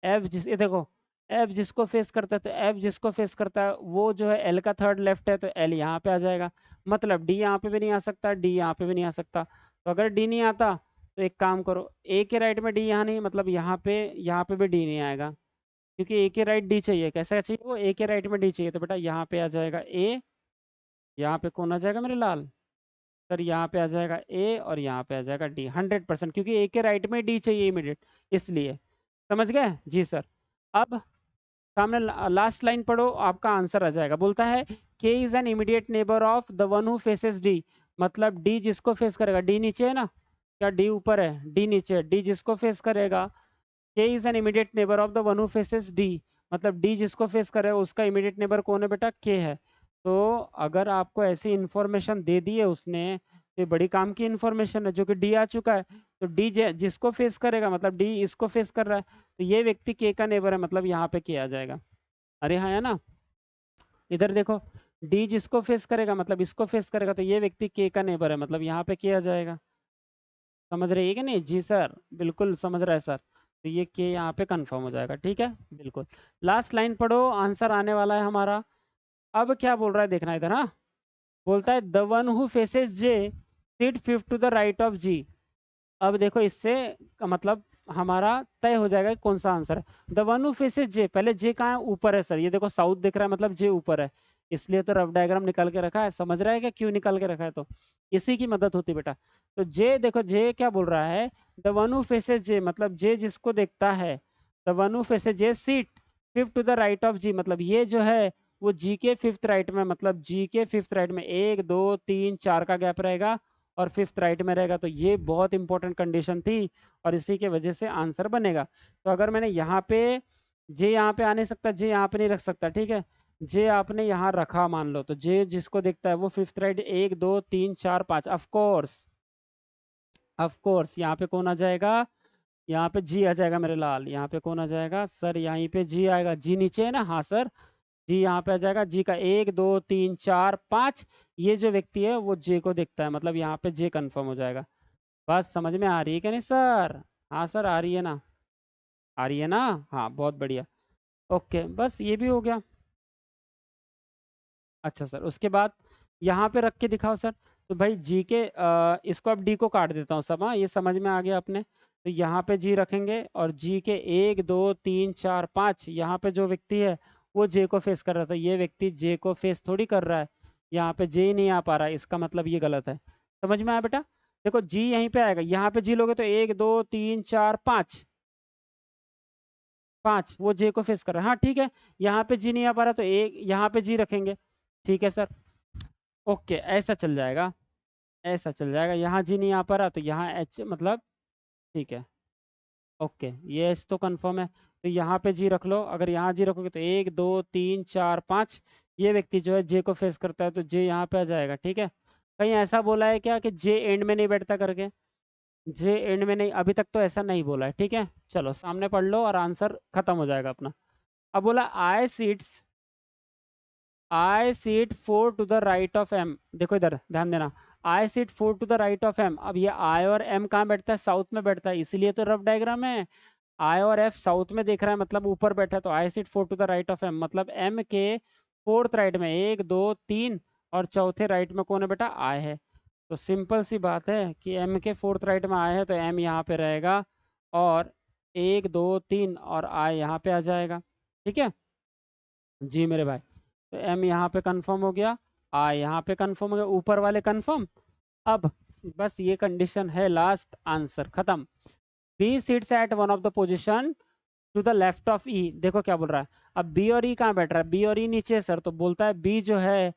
एफ जिस, ये देखो, एफ जिसको फेस करता है, तो एफ जिसको फेस करता है वो जो है एल का थर्ड लेफ्ट है, तो एल यहाँ पे आ जाएगा। मतलब डी यहाँ पे भी नहीं आ सकता, डी यहाँ पे भी नहीं आ सकता। तो अगर डी नहीं आता तो एक काम करो, ए के राइट में डी यहाँ नहीं, मतलब यहाँ पे भी डी नहीं आएगा क्योंकि ए के राइट डी चाहिए। कैसा चाहिए? वो ए के राइट में डी चाहिए, तो बेटा यहाँ पे आ जाएगा ए, यहाँ पे कौन आ जाएगा मेरे लाल? सर यहाँ पे आ जाएगा ए और यहाँ पे आ जाएगा डी, 100%, क्योंकि ए के राइट में डी चाहिए इमीडिएट, इसलिए। समझ गए जी सर? अब सामने लास्ट लाइन पढ़ो, आपका आंसर आ जाएगा। बोलता है के is an immediate neighbour of the one who faces D, मतलब डी जिसको फेस करेगा, डी नीचे है ना, क्या डी ऊपर है? डी नीचे है। डी जिसको फेस करेगा, के is an immediate neighbour of the one who faces D, मतलब डी जिसको फेस करेगा उसका इमीडिएट नेबर कौन है बेटा? के है। तो अगर आपको ऐसी इंफॉर्मेशन दे दी है उसने, तो ये बड़ी काम की इंफॉर्मेशन है, जो कि डी आ चुका है। तो डी जिसको फेस करेगा, मतलब डी इसको फेस कर रहा है, तो ये व्यक्ति के का नेबर है, मतलब यहाँ पे के आ जाएगा। अरे हाँ है ना? इधर देखो, डी जिसको फेस करेगा मतलब इसको फेस करेगा, तो ये व्यक्ति के का नेबर है, मतलब यहाँ पे के आ जाएगा। समझ रहे हैं कि नहीं? जी सर, बिल्कुल समझ रहा है सर। तो ये के यहाँ पे कंफर्म हो जाएगा। ठीक है, बिल्कुल। लास्ट लाइन पढ़ो, आंसर आने वाला है हमारा। अब क्या बोल रहा है देखना इधर, हाँ। बोलता है the one who faces J sit fifth to the right of G. अब देखो इससे का मतलब हमारा तय हो जाएगा कि कौन सा आंसर है। द वन हु फेसेस जे, पहले जे कहाँ है? ऊपर है सर, ये देखो साउथ दिख रहा है, मतलब जे ऊपर है, इसलिए तो रफ डायग्राम निकाल के रखा है। समझ रहा है क्या क्यों निकाल के रखा है? तो इसी की मदद होती है बेटा। तो जे देखो, जे क्या बोल रहा है? The one who faces J, मतलब जे जिसको देखता है, the one who faces J seat fifth to the right of G, मतलब ये जो है वो जी के फिफ्थ राइट में, मतलब जी के फिफ्थ राइट में 1 2 3 4 का गैप रहेगा और फिफ्थ राइट में रहेगा। तो ये बहुत इंपॉर्टेंट कंडीशन थी और इसी के वजह से आंसर बनेगा। तो अगर मैंने यहाँ पे जे यहाँ पे आ नहीं सकता, जे यहाँ पे नहीं रख सकता, ठीक है, जे आपने यहाँ रखा मान लो, तो जे जिसको देखता है वो फिफ्थ राइट 1 2 3 4 5, ऑफ कोर्स यहाँ पे कौन आ जाएगा? यहाँ पे जी आ जाएगा मेरे लाल। यहाँ पे कौन आ जाएगा सर? यहीं पे जी आएगा। जी नीचे है ना? हाँ सर, जी यहाँ पे आ जाएगा, जी का 1 2 3 4 5, ये जो व्यक्ति है वो जे को देखता है, मतलब यहाँ पे जे कंफर्म हो जाएगा। बात समझ में आ रही है कि नहीं सर? हाँ सर, आ रही है ना? आ रही है ना? हाँ बहुत बढ़िया। ओके, बस ये भी हो गया। अच्छा सर, उसके बाद यहाँ पे रख के दिखाओ सर। तो भाई जी के इसको अब डी को काट देता हूँ सब। हाँ, ये समझ में आ गया अपने। तो यहाँ पे जी रखेंगे और जी के 1 2 3 4 5, यहाँ पे जो व्यक्ति है वो जे को फेस कर रहा था, ये व्यक्ति जे को फेस थोड़ी कर रहा है। यहाँ पे जे ही नहीं आ पा रहा है, इसका मतलब ये गलत है। समझ में आया बेटा? देखो जी यहीं पे आएगा, यहाँ पे जी लोगे तो 1 2 3 4 5, 5 वो जे को फेस कर रहा है। हाँ ठीक है, यहाँ पे जी नहीं आ पा रहा तो एक यहाँ पे जी रखेंगे। ठीक है सर, ओके, ऐसा चल जाएगा, ऐसा चल जाएगा। यहाँ जी नहीं आ पा रहा तो यहाँ एच मतलब, ठीक है। ओके, ये एच तो कंफर्म है। तो यहाँ पे जी रख लो। अगर यहाँ जी रखोगे तो 1 2 3 4 5, ये व्यक्ति जो है जे को फेस करता है तो जे यहाँ पे आ जाएगा। ठीक है, कहीं ऐसा बोला है क्या कि जे एंड में नहीं बैठता करके? जे एंड में नहीं, अभी तक तो ऐसा नहीं बोला है। ठीक है, चलो सामने पढ़ लो और आंसर खत्म हो जाएगा अपना। अब बोला I seat 4 to the right of M. देखो इधर ध्यान देना, I seat 4 to the right of M. अब ये आई और एम कहाँ बैठता है? साउथ में बैठता है, इसीलिए तो रफ डायग्राम है। आई और एफ साउथ में देख रहा है, मतलब ऊपर बैठा है, तो I seat 4 to the right of M, मतलब एम के फोर्थ राइट में 1 2 3 और चौथे राइट में कौन है बेटा? आई है। तो सिंपल सी बात है कि एम के फोर्थ राइट में आई है तो एम यहाँ पे रहेगा, और 1 2 3 और आई यहाँ पे आ जाएगा। ठीक है जी मेरे भाई, तो एम यहाँ पे कंफर्म हो गया, आ यहाँ पे कंफर्म हो गया, ऊपर वाले कंफर्म। अब बस ये कंडीशन है, लास्ट आंसर खत्म। B sits at one of the position to the left of E. देखो क्या बोल रहा है, अब बी और ई कहाँ बैठ रहा है? बी और ई नीचे है सर, तो बोलता है बी जो है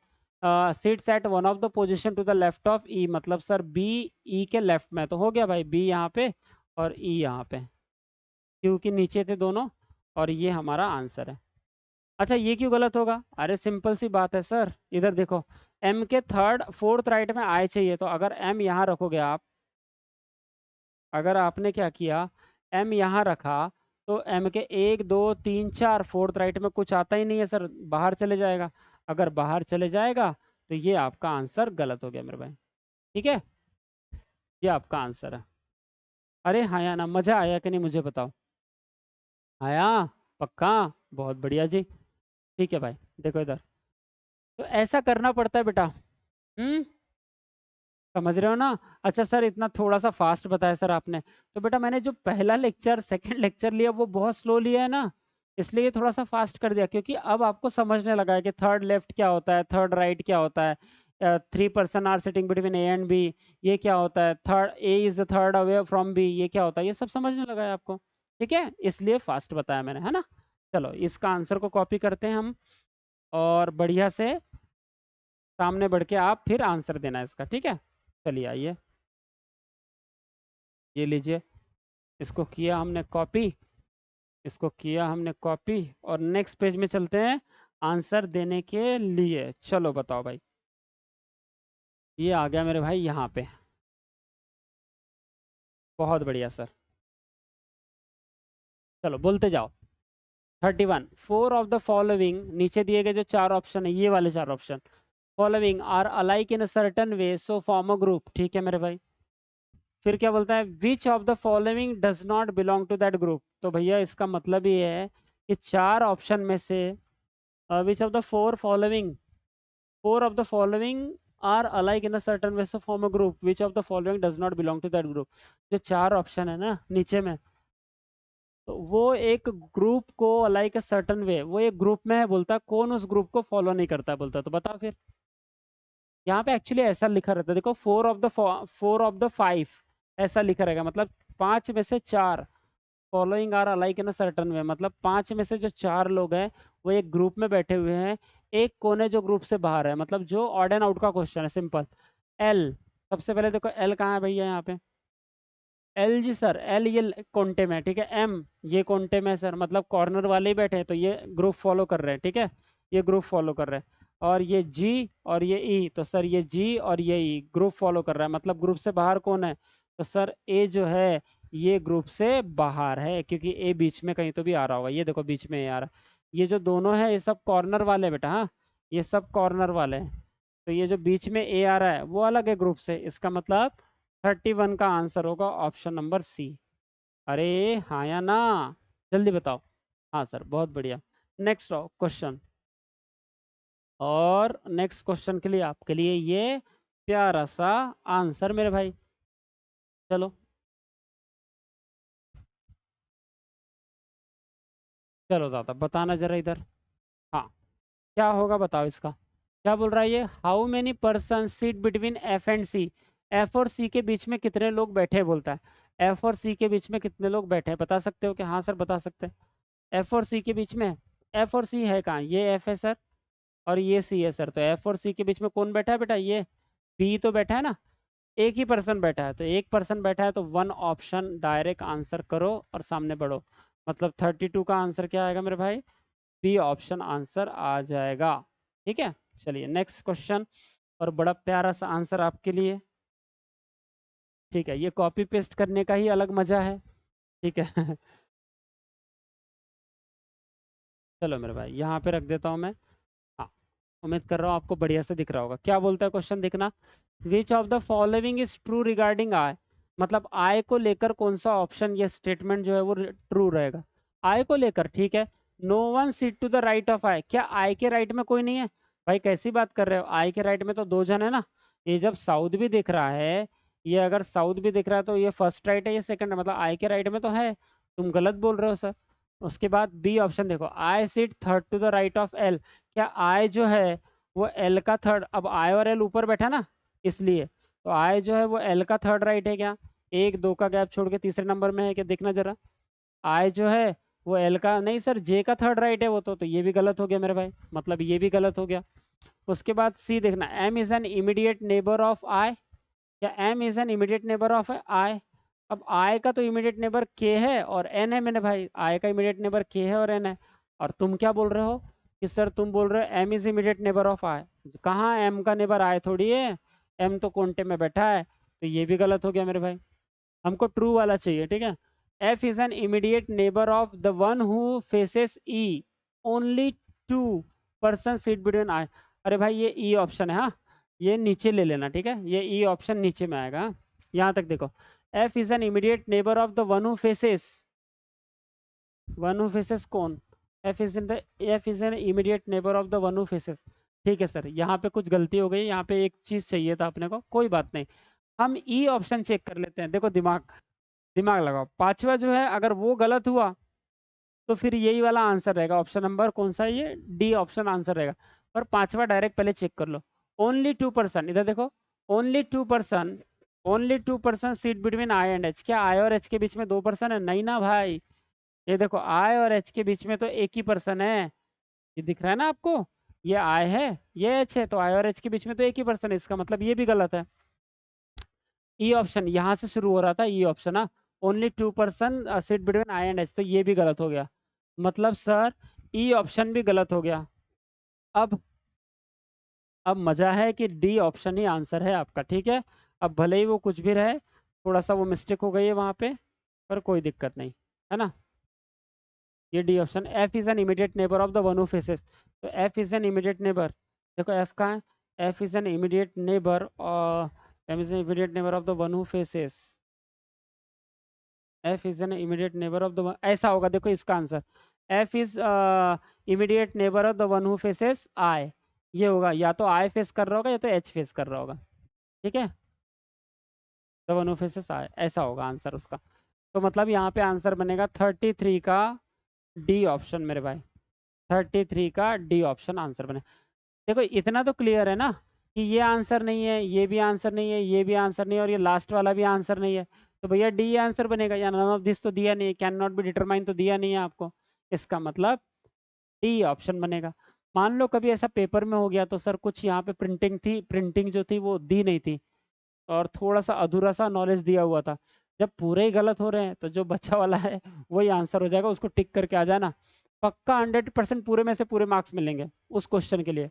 sits at one of the position to the left of E, मतलब सर बी ई के लेफ्ट में। तो हो गया भाई, बी यहाँ पे और ई यहाँ पे, क्योंकि नीचे थे दोनों, और ये हमारा आंसर है। अच्छा, ये क्यों गलत होगा? अरे सिंपल सी बात है सर, इधर देखो, एम के थर्ड फोर्थ राइट में आई चाहिए, तो अगर एम यहाँ रखोगे आप, अगर आपने क्या किया, एम यहाँ रखा, तो एम के 1 2 3 4 फोर्थ राइट में कुछ आता ही नहीं है सर, बाहर चले जाएगा। अगर बाहर चले जाएगा तो ये आपका आंसर गलत हो गया मेरे भाई। ठीक है, ये आपका आंसर है। अरे हाँ या ना, मजा आया कि नहीं मुझे बताओ? आया? पक्का? बहुत बढ़िया जी। ठीक है भाई, देखो इधर, तो ऐसा करना पड़ता है बेटा। हम्म, समझ रहे हो ना? अच्छा सर, इतना थोड़ा सा फास्ट बताया सर आपने, तो बेटा मैंने जो पहला लेक्चर सेकंड लेक्चर लिया वो बहुत स्लो लिया है ना, इसलिए थोड़ा सा फास्ट कर दिया, क्योंकि अब आपको समझने लगा है कि थर्ड लेफ्ट क्या होता है, थर्ड राइट क्या होता है, 3 person are sitting between A and B, ये क्या होता है, third A is the third away from B, ये क्या होता है, ये सब समझने लगा है आपको। ठीक है, इसलिए फास्ट बताया मैंने, है ना? चलो इसका आंसर को कॉपी करते हैं हम, और बढ़िया से सामने बढ़ के आप फिर आंसर देना है इसका। ठीक है, चलिए आइए, ये लीजिए, इसको किया हमने कॉपी, इसको किया हमने कॉपी, और नेक्स्ट पेज में चलते हैं आंसर देने के लिए। चलो बताओ भाई, ये आ गया मेरे भाई यहाँ पे, बहुत बढ़िया सर। चलो बोलते जाओ। 31, फोर ऑफ द फॉलोइंग, नीचे दिए गए जो चार ऑप्शन है, ये वाले चार option, following are alike in a certain way so form a group. ठीक है मेरे भाई, फिर क्या बोलता है, which of the following does not belong to that group. तो भैया इसका मतलब ये है कि चार ऑप्शन में से which of the four of the following are alike in a certain way so form a group, which of the following does not belong to that group. जो चार ऑप्शन है ना नीचे में, तो वो एक ग्रुप को अलाइक अ सर्टन वे, वो एक ग्रुप में है, बोलता है कौन उस ग्रुप को फॉलो नहीं करता, बोलता है, तो बताओ फिर। यहाँ पे एक्चुअली ऐसा लिखा रहता है, देखो फोर ऑफ द फाइव ऐसा लिखा रहेगा, मतलब पांच में से चार following are alike in a certain way, मतलब पांच में से जो चार लोग हैं वो एक ग्रुप में बैठे हुए हैं, एक कोने जो ग्रुप से बाहर है, मतलब जो ऑड एंड आउट का क्वेश्चन है, सिंपल। एल, सबसे पहले देखो एल कहाँ है भैया यहाँ पे? एल जी सर, एल ये कोंटे में है, ठीक है। एम ये कोंटे में है सर, मतलब कॉर्नर वाले ही बैठे हैं, तो ये ग्रुप फॉलो कर रहे हैं, ठीक है, ये ग्रुप फॉलो कर रहे हैं। और ये जी और ये ई, तो सर ये जी और ये ई ग्रुप फॉलो कर रहा है, मतलब ग्रुप से बाहर कौन है? तो सर ए जो है ये ग्रुप से बाहर है, क्योंकि ए बीच में कहीं तो भी आ रहा होगा, ये देखो बीच में ए आ रहा है। ये जो दोनों है ये सब कॉर्नर वाले बेटा, हाँ, ये सब कॉर्नर वाले हैं। तो ये जो बीच में ए आ रहा है वो अलग है ग्रुप से, इसका मतलब 31 का आंसर होगा ऑप्शन नंबर सी। अरे हाँ या ना, जल्दी बताओ। हाँ सर, बहुत बढ़िया। Next question. और नेक्स्ट क्वेश्चन के लिए आपके लिए ये प्यारा सा आंसर मेरे भाई। चलो चलो दादा बताना जरा इधर। हाँ, क्या होगा बताओ इसका। क्या बोल रहा है ये, how many person seat between F and C. F और सी के बीच में कितने लोग बैठे हैं बोलता है। एफ और सी के बीच में कितने लोग बैठे हैं बता सकते हो कि हाँ सर बता सकते हैं। एफ और सी के बीच में, एफ और सी है कहाँ, ये एफ है सर और ये सी है सर, तो एफ और सी के बीच में कौन बैठा है बेटा, ये बी तो बैठा है ना। एक ही पर्सन बैठा है, तो एक पर्सन बैठा है तो वन ऑप्शन डायरेक्ट आंसर करो और सामने बढ़ो। मतलब 32 का आंसर क्या आएगा मेरे भाई, बी ऑप्शन आंसर आ जाएगा। ठीक है, चलिए नेक्स्ट क्वेश्चन। और बड़ा प्यारा सा आंसर आपके लिए। ठीक है, ये कॉपी पेस्ट करने का ही अलग मजा है। ठीक है चलो मेरे भाई यहाँ पे रख देता हूँ मैं। हाँ, उम्मीद कर रहा हूँ आपको बढ़िया से दिख रहा होगा। क्या बोलता है क्वेश्चन, देखना। Which of the following is true regarding I. मतलब आय को लेकर कौन सा ऑप्शन या स्टेटमेंट जो है वो ट्रू रहेगा। आय को लेकर, ठीक है। No one seat to the right of I, क्या आय के राइट में कोई नहीं है। भाई कैसी बात कर रहे हो, आय के राइट में तो दो जन है ना। ये जब साउथ भी दिख रहा है, ये अगर साउथ भी दिख रहा है तो ये फर्स्ट राइट है, ये सेकंड है, मतलब आय के राइट में तो है। तुम गलत बोल रहे हो सर। उसके बाद बी ऑप्शन देखो, I seat third to the right of L. क्या आई जो है वो एल का थर्ड, अब आई और एल ऊपर बैठा ना, इसलिए तो आई जो है वो एल का थर्ड राइट है क्या। एक दो का गैप छोड़ के तीसरे नंबर में है क्या, देखना जरा। आई जो है वो एल का नहीं सर, जे का थर्ड राइट है वो तो ये भी गलत हो गया मेरे भाई, मतलब ये भी गलत हो गया। उसके बाद सी देखना, M is an immediate neighbour of I. क्या M is an immediate neighbour of I. अब आई का तो इमीडिएट नेबर के है और एन है मेरे भाई, आई का इमीडिएट नेबर के है और एन है। और तुम क्या बोल रहे हो कि सर, तुम बोल रहे हो M is immediate neighbour of I. कहाँ एम का नेबर आई थोड़ी है, एम तो कोंटे में बैठा है, तो ये भी गलत हो गया मेरे भाई। हमको ट्रू वाला चाहिए, ठीक है। F is an immediate neighbour of the one who faces E, only two person seat between I. अरे भाई ये ई ऑप्शन है, हाँ, ये नीचे ले लेना, ठीक है, ये ई ऑप्शन नीचे में आएगा, हाँ? यहाँ तक देखो, F is an immediate neighbour of the one who faces, one who faces कौन, F is an immediate neighbour of the one who faces. ठीक है सर, यहाँ पे कुछ गलती हो गई, यहाँ पे एक चीज चाहिए था अपने को, कोई बात नहीं। हम ई ऑप्शन चेक कर लेते हैं, देखो दिमाग दिमाग लगाओ। पांचवा जो है अगर वो गलत हुआ तो फिर यही वाला आंसर रहेगा, ऑप्शन नंबर कौन सा है ये, डी ऑप्शन आंसर रहेगा। और पांचवा डायरेक्ट पहले चेक कर लो। ओनली 2%, इधर देखो, only 2%, only 2% seat between I and H. क्या आई और एच के बीच में 2% है, नहीं ना भाई। ये देखो आई और एच के बीच में तो एक ही पर्सन है, ये दिख रहा है ना आपको, ये आई है ये एच है, तो आई और एच के बीच में तो एक ही पर्सन है, इसका मतलब ये भी गलत है। ई ऑप्शन यहाँ से शुरू हो रहा था, ई ऑप्शन ना, only 2% seat between I and H, तो ये भी गलत हो गया। मतलब सर ई ऑप्शन भी गलत हो गया। अब अब मजा है कि डी ऑप्शन ही आंसर है आपका, ठीक है। अब भले ही वो कुछ भी रहे, थोड़ा सा वो मिस्टेक हो गई है वहाँ पे, पर कोई दिक्कत नहीं, है ना। ये D option, F is an immediate neighbour of the one who faces. तो F is an immediate neighbour, देखो एफ कहाँ है, F is an immediate neighbour और M is an immediate neighbour of the one who faces. F is an immediate neighbour of the one, ऐसा होगा देखो इसका आंसर, F is immediate neighbour of the one who faces I. ये होगा, या तो आई फेस कर रहा होगा या तो एच फेस कर रहा होगा, ठीक है। द वन हु फेसेस आई, ऐसा होगा आंसर उसका। तो मतलब यहाँ पे आंसर बनेगा 33 का डी ऑप्शन मेरे भाई, 33 का डी ऑप्शन आंसर बने। देखो इतना तो क्लियर है ना कि ये आंसर नहीं है, ये भी आंसर नहीं है, ये भी आंसर नहीं है और ये लास्ट वाला भी आंसर नहीं है, तो भैया डी आंसर बनेगा। या नन ऑफ दिस तो दिया नहीं है, कैन नॉट बी डिटरमाइन तो दिया नहीं है आपको, इसका मतलब डी ऑप्शन बनेगा। मान लो कभी ऐसा पेपर में हो गया तो सर कुछ यहाँ पे प्रिंटिंग थी, प्रिंटिंग जो थी वो दी नहीं थी और थोड़ा सा अधूरा सा नॉलेज दिया हुआ था, जब पूरे ही गलत हो रहे हैं तो जो बच्चा वाला है वही आंसर हो जाएगा, उसको टिक करके आ जाना। पक्का 100% पूरे में से पूरे मार्क्स मिलेंगे उस क्वेश्चन के लिए।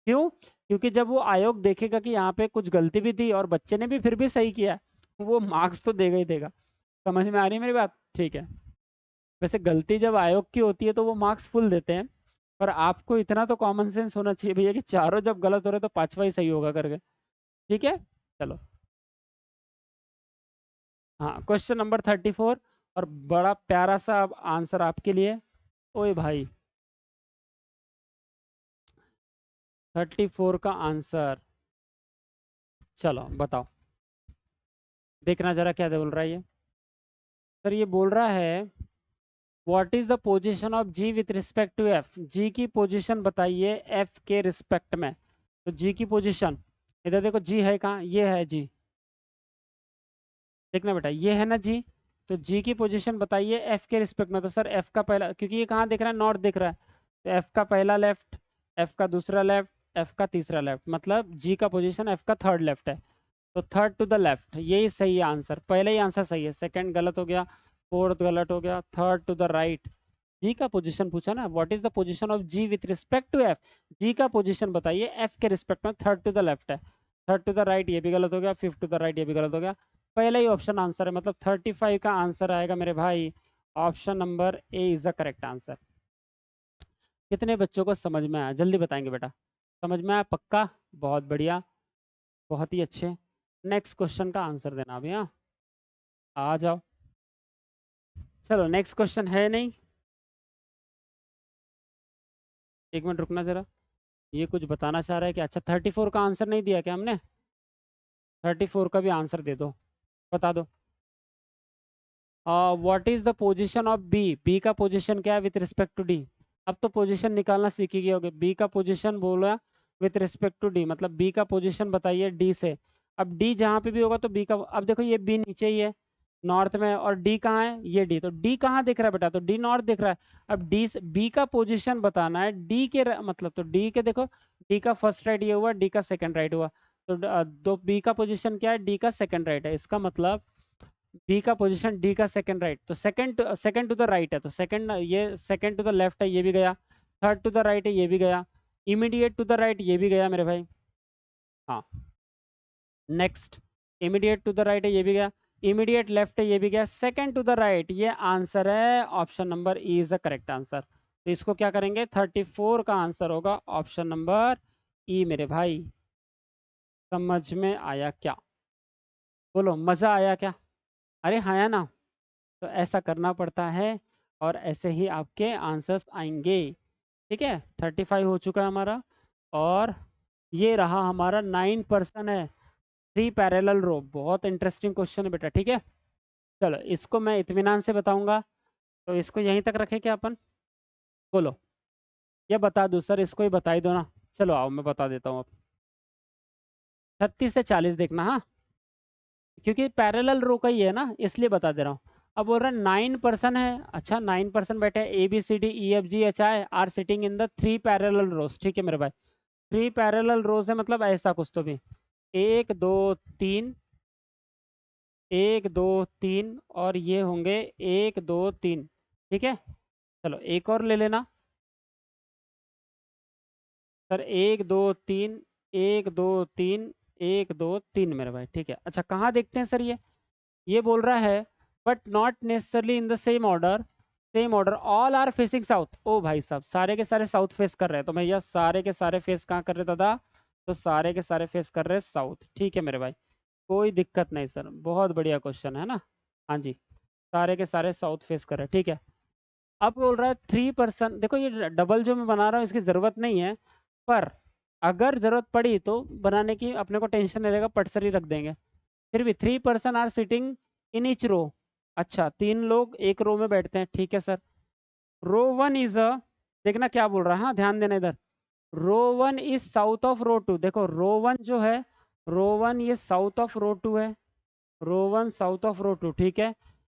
क्यों, क्योंकि जब वो आयोग देखेगा कि यहाँ पे कुछ गलती भी थी और बच्चे ने भी फिर भी सही किया, वो मार्क्स तो देगा ही देगा। समझ में आ रही है मेरी बात, ठीक है। वैसे गलती जब आयोग की होती है तो वो मार्क्स फुल देते हैं, पर आपको इतना तो कॉमन सेंस होना चाहिए भैया कि चारों जब गलत हो रहे तो पांचवा ही सही होगा करके। ठीक है, चलो। हाँ, क्वेश्चन नंबर 34, और बड़ा प्यारा सा अब आंसर आपके लिए। ओए भाई, 34 का आंसर, चलो बताओ। देखना जरा क्या बोल रहा है ये। सर ये बोल रहा है, what is the position of G with respect to F. G की पोजीशन बताइए एफ के रिस्पेक्ट में। तो जी की पोजीशन, इधर देखो जी है कहाँ, ये है जी। देखना बेटा, ये है ना जी। तो जी की पोजीशन बताइए एफ के रिस्पेक्ट में। तो सर एफ का पहला, क्योंकि ये कहाँ दिख रहा है, नॉर्थ दिख रहा है, तो एफ का पहला लेफ्ट, एफ का दूसरा लेफ्ट, एफ का तीसरा लेफ्ट, मतलब जी का पोजीशन एफ का थर्ड लेफ्ट है। तो थर्ड टू द लेफ्ट, यही सही है आंसर। पहले ही आंसर सही है, सेकंड गलत हो गया, फोर्थ गलत हो गया, third to the right. G का पोजीशन पूछा ना, what is the position of G with respect to F. G का पोजीशन बताइए एफ के रिस्पेक्ट में, थर्ड टू द लेफ्ट है, थर्ड टू द राइट ये भी गलत हो गया, फिफ्थ टू द राइट ये भी गलत हो गया। पहला ही ऑप्शन आंसर है, मतलब 35 का आंसर आएगा मेरे भाई। Option number A is the correct answer. कितने बच्चों को समझ में आया, जल्दी बताएंगे बेटा। समझ में आया पक्का? बहुत बढ़िया, बहुत ही अच्छे। नेक्स्ट क्वेश्चन का आंसर देना अभी, हाँ, आ जाओ। चलो नेक्स्ट क्वेश्चन है नहीं, एक मिनट रुकना जरा। ये कुछ बताना चाह रहा है कि, अच्छा 34 का आंसर नहीं दिया क्या हमने? 34 का भी आंसर दे दो, बता दो। What is the position of B. B का पोजीशन क्या है विथ रिस्पेक्ट टू डी। अब तो पोजीशन निकालना सीख ही गए होगे। बी का पोजीशन बोला विथ रिस्पेक्ट टू डी, मतलब बी का पोजीशन बताइए डी से। अब डी जहाँ पे भी होगा तो बी का, अब देखो ये बी नीचे ही है नॉर्थ में, और डी कहाँ है, ये डी, तो डी कहाँ दिख रहा है बेटा, तो डी नॉर्थ दिख रहा है। अब डी से बी का पोजीशन बताना है डी के मतलब, तो डी के देखो, डी का फर्स्ट राइट ये हुआ, डी का सेकंड राइट हुआ, तो बी का पोजीशन क्या है, डी का सेकंड राइट है। इसका मतलब बी का पोजीशन डी का सेकंड राइट, तो सेकंड टू द राइट है, तो सेकंड, ये सेकंड टू द लेफ्ट है, ये भी गया। थर्ड टू द राइट है, ये भी गया। इमीडिएट टू द राइट ये भी गया मेरे भाई। हाँ, next, immediate to the right है, ये भी गया। इमीडिएट लेफ्ट है, ये भी गया। सेकंड टू द राइट, ये आंसर है। Option number E is the correct answer. तो इसको क्या करेंगे, 34 का आंसर होगा ऑप्शन नंबर ई मेरे भाई। समझ में आया क्या? बोलो, मजा आया क्या? अरे हाँ या ना? तो ऐसा करना पड़ता है, और ऐसे ही आपके आंसर्स आएंगे। ठीक है, 35 हो चुका है हमारा। और ये रहा हमारा 9% है, थ्री पैरेलल रो। बहुत इंटरेस्टिंग क्वेश्चन है बेटा, ठीक है। चलो इसको मैं इत्मीनान से बताऊंगा, तो इसको यहीं तक रखें क्या अपन? बोलो, या बता दूं सर, इसको ही बता ही दो ना। चलो आओ मैं बता देता हूँ अब। 36 से 40 देखना, हाँ, क्योंकि पैरेलल रो का ही है ना, इसलिए बता दे रहा हूँ। अब बोल रहा है 9% है, अच्छा 9% बैठे, A B C D E F G H I are sitting in the three parallel rows. ठीक है मेरे भाई, थ्री पैरेलल रोज है, मतलब ऐसा कुछ तो भी, एक दो तीन, एक दो तीन, और ये होंगे एक दो तीन। ठीक है, चलो एक और ले लेना सर, एक दो तीन, एक दो तीन, एक दो तीन मेरे भाई। ठीक है, अच्छा कहाँ देखते हैं सर ये बोल रहा है, but not necessarily in the same order, same order all are facing south. ओ भाई साहब, सारे के सारे साउथ फेस कर रहे हैं, तो भैया सारे के सारे फेस कहाँ कर रहे दादा, तो सारे के सारे फेस कर रहे हैं साउथ। ठीक है मेरे भाई, कोई दिक्कत नहीं सर, बहुत बढ़िया क्वेश्चन है ना। हाँ जी, सारे के सारे साउथ फेस कर रहे हैं, ठीक है। अब बोल रहा है 3%, देखो ये डबल जो मैं बना रहा हूँ इसकी ज़रूरत नहीं है, पर अगर ज़रूरत पड़ी तो बनाने की अपने को टेंशन नहीं रहेगा, पटसरी रख देंगे। फिर भी 3% are sitting in each row. अच्छा, तीन लोग एक रो में बैठते हैं, ठीक है sir. Row one is a, देखना क्या बोल रहा है, हाँ ध्यान देना इधर। Row one is south of row two. देखो रो वन जो है, रो वन ये साउथ ऑफ रो टू है, row one south of row two, ठीक है।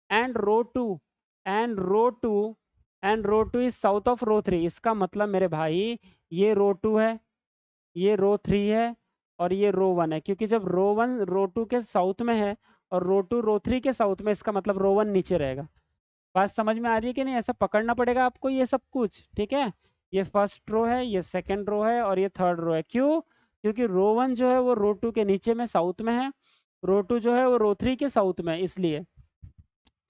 And row two, and row two, and row two is south of row three. इसका मतलब मेरे भाई, ये रो टू है, ये रो थ्री है, और ये रो वन है, क्योंकि जब रो वन रो टू के साउथ में है और रो टू रो थ्री के साउथ में, इसका मतलब रो वन नीचे रहेगा। बात समझ में आ रही है कि नहीं? ऐसा पकड़ना पड़ेगा आपको ये सब कुछ, ठीक है। ये फर्स्ट रो है, ये सेकंड रो है, और ये थर्ड रो है। क्यों? क्योंकि रो वन जो है वो रो टू के नीचे में साउथ में है, रो टू जो है वो रो थ्री के साउथ में है, इसलिए।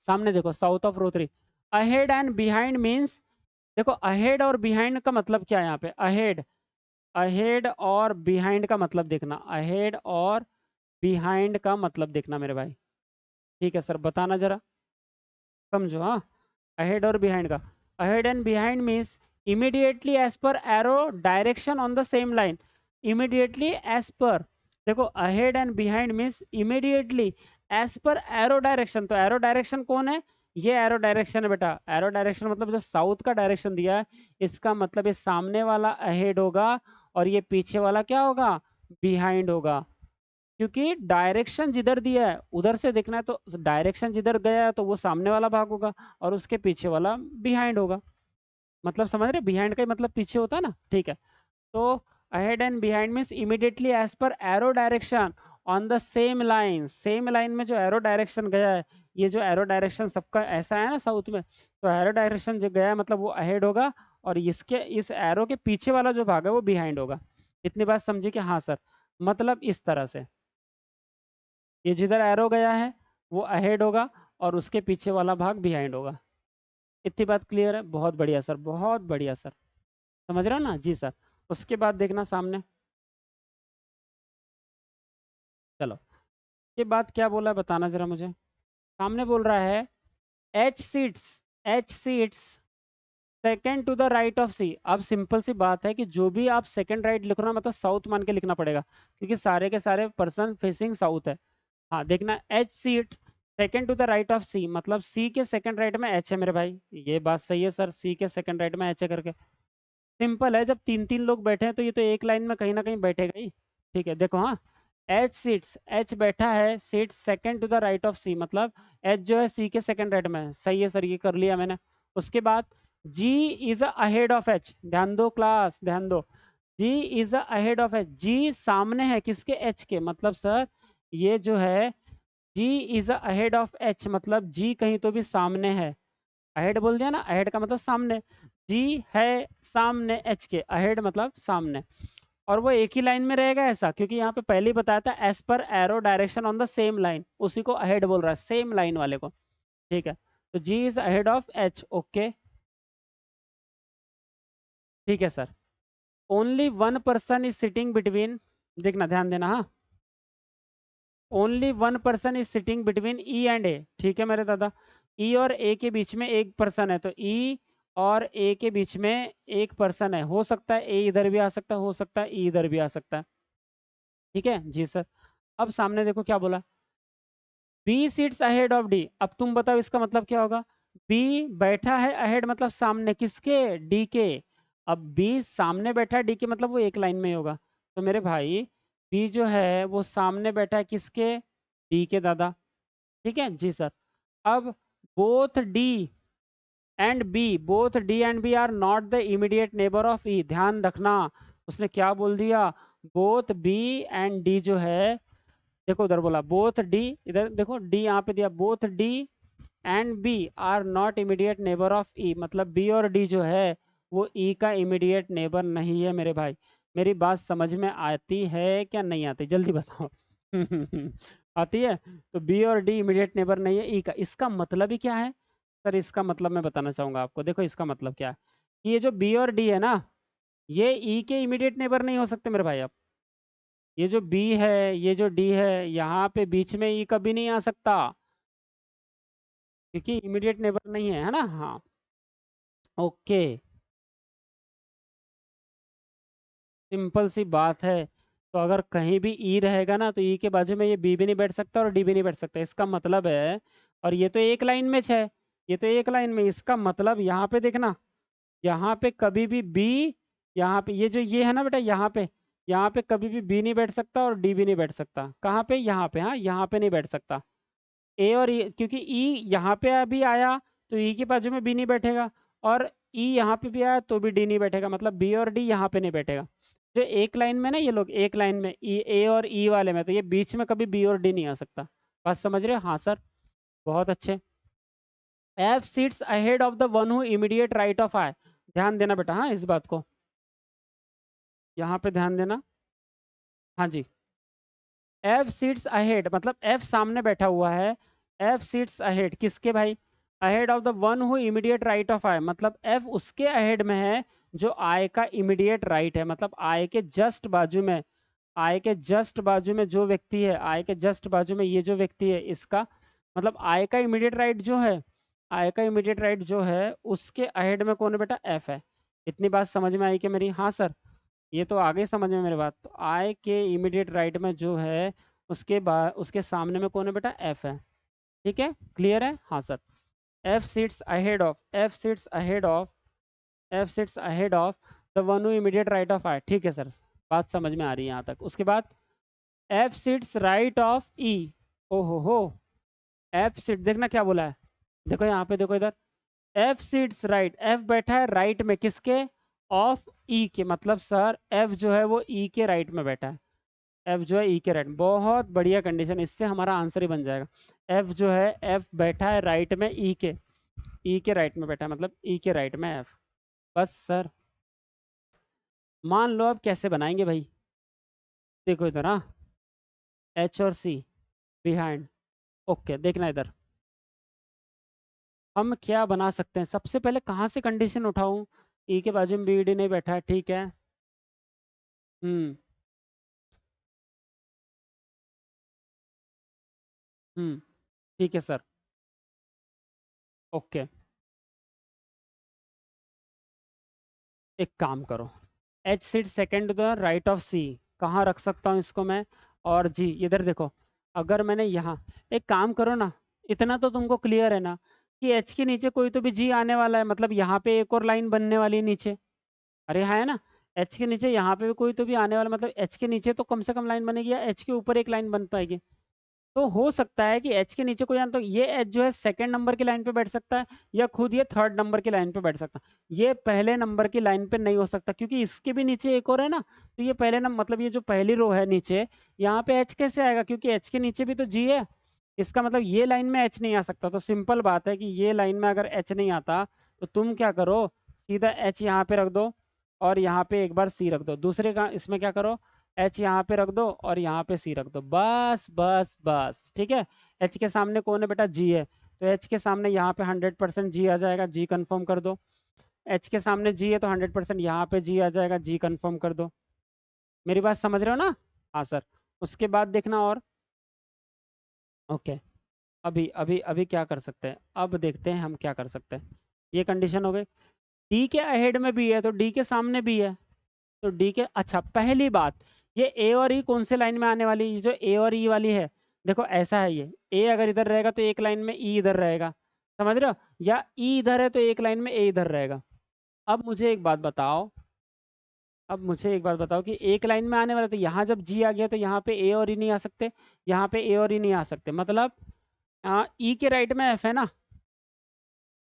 सामने देखो, south of row three. Ahead and behind means देखो अहेड और बिहाइंड का मतलब क्या है यहाँ पे, अहेड, अहेड और बिहाइंड का मतलब देखना, अहेड और बिहाइंड का मतलब देखना मेरे भाई। ठीक है सर, बताना जरा, समझो। हाँ, अहेड और बिहाइंड का, ahead and behind means immediately as per arrow direction on the same line, immediately as per, देखो ahead and behind means immediately as per arrow direction, तो एरो डायरेक्शन कौन है, ये एरो डायरेक्शन है बेटा, arrow direction मतलब जो south का डायरेक्शन दिया है, इसका मतलब ये सामने वाला अहेड होगा और ये पीछे वाला क्या होगा, बिहाइंड होगा। क्योंकि डायरेक्शन जिधर दिया है उधर से देखना है, तो डायरेक्शन जिधर गया है तो वो सामने वाला भाग होगा और उसके पीछे वाला बिहाइंड होगा। मतलब समझ रहे, बिहाइंड का ही मतलब पीछे होता है ना, ठीक है। तो ahead and behind means immediately as per arrow direction on the same line, same line में जो एरो डायरेक्शन गया है, ये जो एरो डायरेक्शन सबका ऐसा है ना साउथ में, तो एरो डायरेक्शन जो गया है मतलब वो अहेड होगा और इसके इस एरो के पीछे वाला जो भाग है वो बिहाइंड होगा। इतनी बात समझी कि हाँ सर, मतलब इस तरह से ये जिधर एरो गया है वो अहेड होगा और उसके पीछे वाला भाग बिहाइंड होगा। इतनी बात क्लियर है, बहुत बढ़िया सर, बहुत बढ़िया सर, समझ रहे हो ना जी सर। उसके बाद देखना सामने, चलो के बाद क्या बोला है बताना जरा मुझे। सामने बोल रहा है H seats, H seats second to the right of C. अब सिंपल सी बात है कि जो भी आप सेकेंड राइट लिख रहे हो मतलब साउथ मान के लिखना पड़ेगा, क्योंकि सारे के सारे पर्सन फेसिंग साउथ है। हाँ देखना, H seat second to the right of C, मतलब सी के सेकेंड राइट में एच है मेरे भाई, ये बात सही है सर, सी के सेकेंड राइट में एच है करके। सिंपल है, जब तीन तीन लोग बैठे हैं तो ये तो एक लाइन में कहीं ना कहीं बैठेगा ही। ठीक है देखो, हाँ एच सीट्स, एच बैठा है seat second to the right of C, मतलब एच जो है सी के सेकेंड राइट में है, सही है सर, ये कर लिया मैंने। उसके बाद जी इज अहेड ऑफ एच, ध्यान दो क्लास, ध्यान दो, जी इज अहेड ऑफ एच, जी सामने है किसके, एच के, मतलब सर ये जो है जी इज अहेड ऑफ एच, मतलब जी कहीं तो भी सामने है, अहेड बोल दिया ना, अहेड का मतलब सामने, जी है सामने एच के, अहेड मतलब सामने, और वो एक ही लाइन में रहेगा ऐसा, क्योंकि यहाँ पे पहले ही बताया था as per arrow direction on the same line, उसी को अहेड बोल रहा है, सेम लाइन वाले को। ठीक है, तो G is ahead of H, okay, ठीक है sir. Only one person is sitting between, देखना ध्यान देना, हाँ only one person is sitting between E and A, ठीक है मेरे दादा, ई और ए के बीच में एक पर्सन है, तो ई और ए के बीच में एक पर्सन है, हो सकता है ए इधर भी आ सकता है, हो सकता है ई इधर भी आ सकता है। ठीक है जी सर। अब सामने देखो क्या बोला, B seats ahead of D, अब तुम बताओ इसका मतलब क्या होगा, बी बैठा है अहेड मतलब सामने किसके, डी के, अब बी सामने बैठा है डी के मतलब वो एक लाइन में ही होगा, तो मेरे भाई बी जो है वो सामने बैठा है किसके, डी के दादा। ठीक है जी सर। अब both D and B, both D and B are not the immediate neighbour of E, ध्यान रखना, उसने क्या बोल दिया, बोथ बी एंड डी जो है, देखो उधर बोला बोथ डी, इधर देखो डी यहाँ पे दिया, both D and B are not immediate neighbour of E, मतलब बी और डी जो है वो ई का इमीडिएट नेबर नहीं है मेरे भाई। मेरी बात समझ में आती है क्या नहीं आती, जल्दी बताओ। आती है, तो बी और डी इमीडिएट नेबर नहीं है ई का, इसका मतलब ही क्या है सर, इसका मतलब मैं बताना चाहूंगा आपको, देखो इसका मतलब क्या है, कि ये जो बी और डी है ना, ये ई के इमीडिएट नेबर नहीं हो सकते मेरे भाई। अब ये जो बी है ये जो डी है, यहाँ पे बीच में ई कभी नहीं आ सकता, क्योंकि इमीडिएट नेबर नहीं है, है ना, हाँ ओके, सिंपल सी बात है। तो अगर कहीं भी ई रहेगा ना तो ई के बाजू में ये बी भी नहीं बैठ सकता और डी भी नहीं बैठ सकता, इसका मतलब है, और ये तो एक लाइन में है, ये तो एक लाइन में, इसका मतलब यहाँ पे देखना, यहाँ पे कभी भी बी, यहाँ पे ये जो ये है ना बेटा, यहाँ पे कभी भी बी नहीं बैठ सकता और डी भी नहीं बैठ सकता, कहाँ पे, यहाँ पे, हाँ यहाँ पे नहीं बैठ सकता, ए और ई, क्योंकि ई यहाँ पे अभी आया तो ई के बाजू में बी नहीं बैठेगा, और ई यहाँ पे भी आया तो भी डी नहीं बैठेगा, मतलब बी और डी यहाँ पे नहीं बैठेगा। जो एक लाइन में ना, ये लोग एक लाइन में ई, ए और ई वाले में, तो ये बीच में कभी बी और डी नहीं आ सकता। बात समझ रहे हो, हाँ सर, बहुत अच्छे। F seats ahead of the one who immediate right of I, ध्यान देना बेटा, हाँ इस बात को यहाँ पे ध्यान देना, हाँ जी, एफ सीट्स अहेड मतलब एफ सामने बैठा हुआ है, एफ सीट्स अहेड किसके भाई, ahead of the one who immediate right of I, मतलब एफ उसके अहेड में है जो आई का इमीडिएट राइट है, मतलब आई के जस्ट बाजू में, आई के जस्ट बाजू में जो व्यक्ति है, आई के जस्ट बाजू में ये जो व्यक्ति है इसका, मतलब आई का इमीडिएट राइट जो है, आई का इमीडिएट राइट जो है उसके अहेड में कौन है बेटा, एफ है। इतनी बात समझ में आई कि मेरी? हाँ सर, ये तो आगे समझ में मेरी बात। तो आई के इमीडिएट राइट में जो है उसके बाद उसके सामने में कौन है बेटा, एफ है। ठीक है, क्लियर है? हाँ sir. F sits ahead of, F sits ahead of, F sits ahead of the one who immediate right of I. ठीक है सर, बात समझ में आ रही है यहाँ तक। उसके बाद एफ सिट्स राइट ऑफ ई। ओहो हो, एफ सीट देखना क्या बोला है, देखो यहाँ पे, देखो इधर, एफ सीट्स राइट, एफ बैठा है राइट में किसके, ऑफ ई के, मतलब सर एफ जो है वो ई के राइट में बैठा है, एफ जो है ई के राइट। बहुत बढ़िया कंडीशन, इससे हमारा आंसर ही बन जाएगा। एफ जो है, एफ बैठा है राइट में ई के, ई के राइट में बैठा है, मतलब ई के राइट में एफ। बस सर, मान लो अब कैसे बनाएंगे भाई, देखो इधर, हाँ, एच और सी बिहाइंड। ओके, देखना इधर, हम क्या बना सकते हैं। सबसे पहले कहाँ से कंडीशन उठाऊं, ई के बाजू में बी डी नहीं बैठा है, ठीक है। हम्म। हम्म। ठीक है सर। ओके, एक काम करो, H seat second the right of C, कहाँ रख सकता हूँ इसको मैं, और जी इधर देखो, अगर मैंने यहाँ, एक काम करो ना, इतना तो तुमको क्लियर है ना कि एच के नीचे कोई तो भी जी आने वाला है, मतलब यहाँ पे एक और लाइन बनने वाली है नीचे। अरे हाँ, है ना, एच के नीचे यहाँ पे भी कोई तो भी आने वाला, मतलब एच के नीचे तो कम से कम लाइन बनेगी, या एच के ऊपर एक लाइन बन पाएगी। तो हो सकता है कि एच के नीचे कोई तो ये एच जो है सेकंड नंबर की लाइन पे बैठ सकता है, या खुद ये थर्ड नंबर की लाइन पे बैठ सकता है। ये पहले नंबर की लाइन पे नहीं हो सकता, क्योंकि इसके भी नीचे एक और है ना, तो ये पहले नंबर, मतलब ये जो पहली रो है नीचे, यहाँ पे एच कैसे आएगा, क्योंकि एच के नीचे भी तो जी है। इसका मतलब ये लाइन में एच नहीं आ सकता। तो सिंपल बात है कि ये लाइन में अगर एच नहीं आता, तो तुम क्या करो, सीधा एच यहाँ पे रख दो, और यहाँ पे एक बार सी रख दो। दूसरे का इसमें क्या करो, एच यहाँ पे रख दो और यहाँ पे सी रख दो, बस बस बस, ठीक है। एच के सामने कौन है बेटा, जी है, तो एच के सामने यहाँ पे 100% जी आ जाएगा, जी कंफर्म कर दो। एच के सामने जी है तो 100% यहाँ पे जी आ जाएगा, जी कंफर्म कर दो। मेरी बात समझ रहे हो ना? हाँ सर। उसके बाद देखना, और ओके, अभी अभी अभी क्या कर सकते हैं, अब देखते हैं हम क्या कर सकते हैं। ये कंडीशन हो गई, डी के अहेड में भी है तो डी के सामने भी है, तो डी के, अच्छा पहली बात, ये ए और ई कौन से लाइन में आने वाली, ये जो ए और ई वाली है, देखो ऐसा है, ये ए अगर इधर रहेगा तो एक लाइन में ई इधर रहेगा, समझ रहे हो, या ई इधर है तो एक लाइन में ए इधर रहेगा। अब मुझे एक बात बताओ, अब मुझे एक बात बताओ कि एक लाइन में आने वाला, तो यहाँ जब जी आ गया तो यहाँ पे ए और ई नहीं आ सकते, यहाँ पे ए और ई नहीं आ सकते, मतलब ई के राइट में एफ है ना,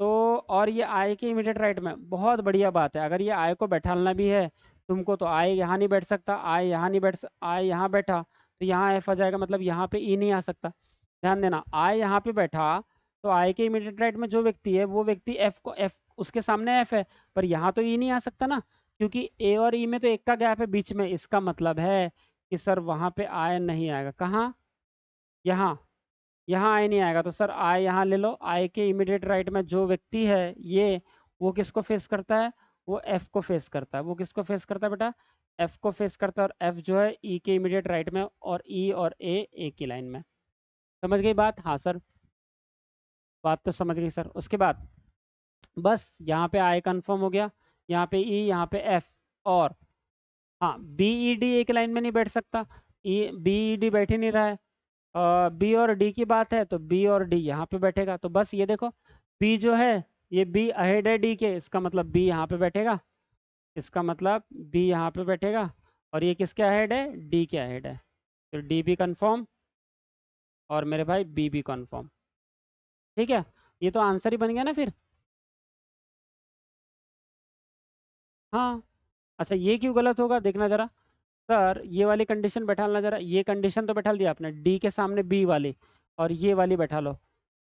तो और ये आई के इमीडिएट राइट में, बहुत बढ़िया बात है। अगर ये आई को बैठालना भी है तुमको, तो आई यहाँ नहीं बैठ सकता, आई यहाँ नहीं आई यहाँ बैठा तो यहाँ एफ आ जाएगा, मतलब यहाँ पे ई नहीं आ सकता। ध्यान देना, आई यहाँ पे बैठा तो आई के इमीडिएट राइट में जो व्यक्ति है वो व्यक्ति एफ को, एफ उसके सामने एफ है, पर यहाँ तो ई नहीं आ सकता ना, क्योंकि ए और ई में तो एक का गैप है बीच में। इसका मतलब है कि सर वहाँ पे आई नहीं आएगा, कहाँ, यहाँ, यहाँ आई नहीं आएगा, तो सर आई यहाँ ले लो, आई के इमीडिएट राइट में जो व्यक्ति है ये, वो किसको फेस करता है, वो एफ को फेस करता है। वो किसको फेस करता है बेटा, एफ को फेस करता है, और एफ जो है ई के इमीडिएट राइट में, और ई और ए एक ही लाइन में। समझ गई बात? हाँ सर, बात तो समझ गई सर। उसके बाद बस यहाँ पे आई कंफर्म हो गया, यहाँ पे ई, यहाँ पे एफ, और हाँ बी ई डी एक लाइन में नहीं बैठ सकता, ई बी ई डी बैठ ही नहीं रहा है। बी और डी की बात है तो बी और डी यहाँ पे बैठेगा, तो बस ये देखो, बी जो है ये बी अहेड है डी के, इसका मतलब बी यहाँ पे बैठेगा, इसका मतलब बी यहाँ पे बैठेगा, और ये किसके अहेड है, डी के अहेड है, तो डी भी कन्फर्म, और मेरे भाई बी भी कन्फर्म। ठीक है, ये तो आंसर ही बन गया ना फिर। हाँ, अच्छा ये क्यों गलत होगा, देखना जरा, सर ये वाली कंडीशन बैठालना जरा, ये कंडीशन तो बैठा दिया आपने, डी के सामने बी वाली, और ये वाली बैठा लो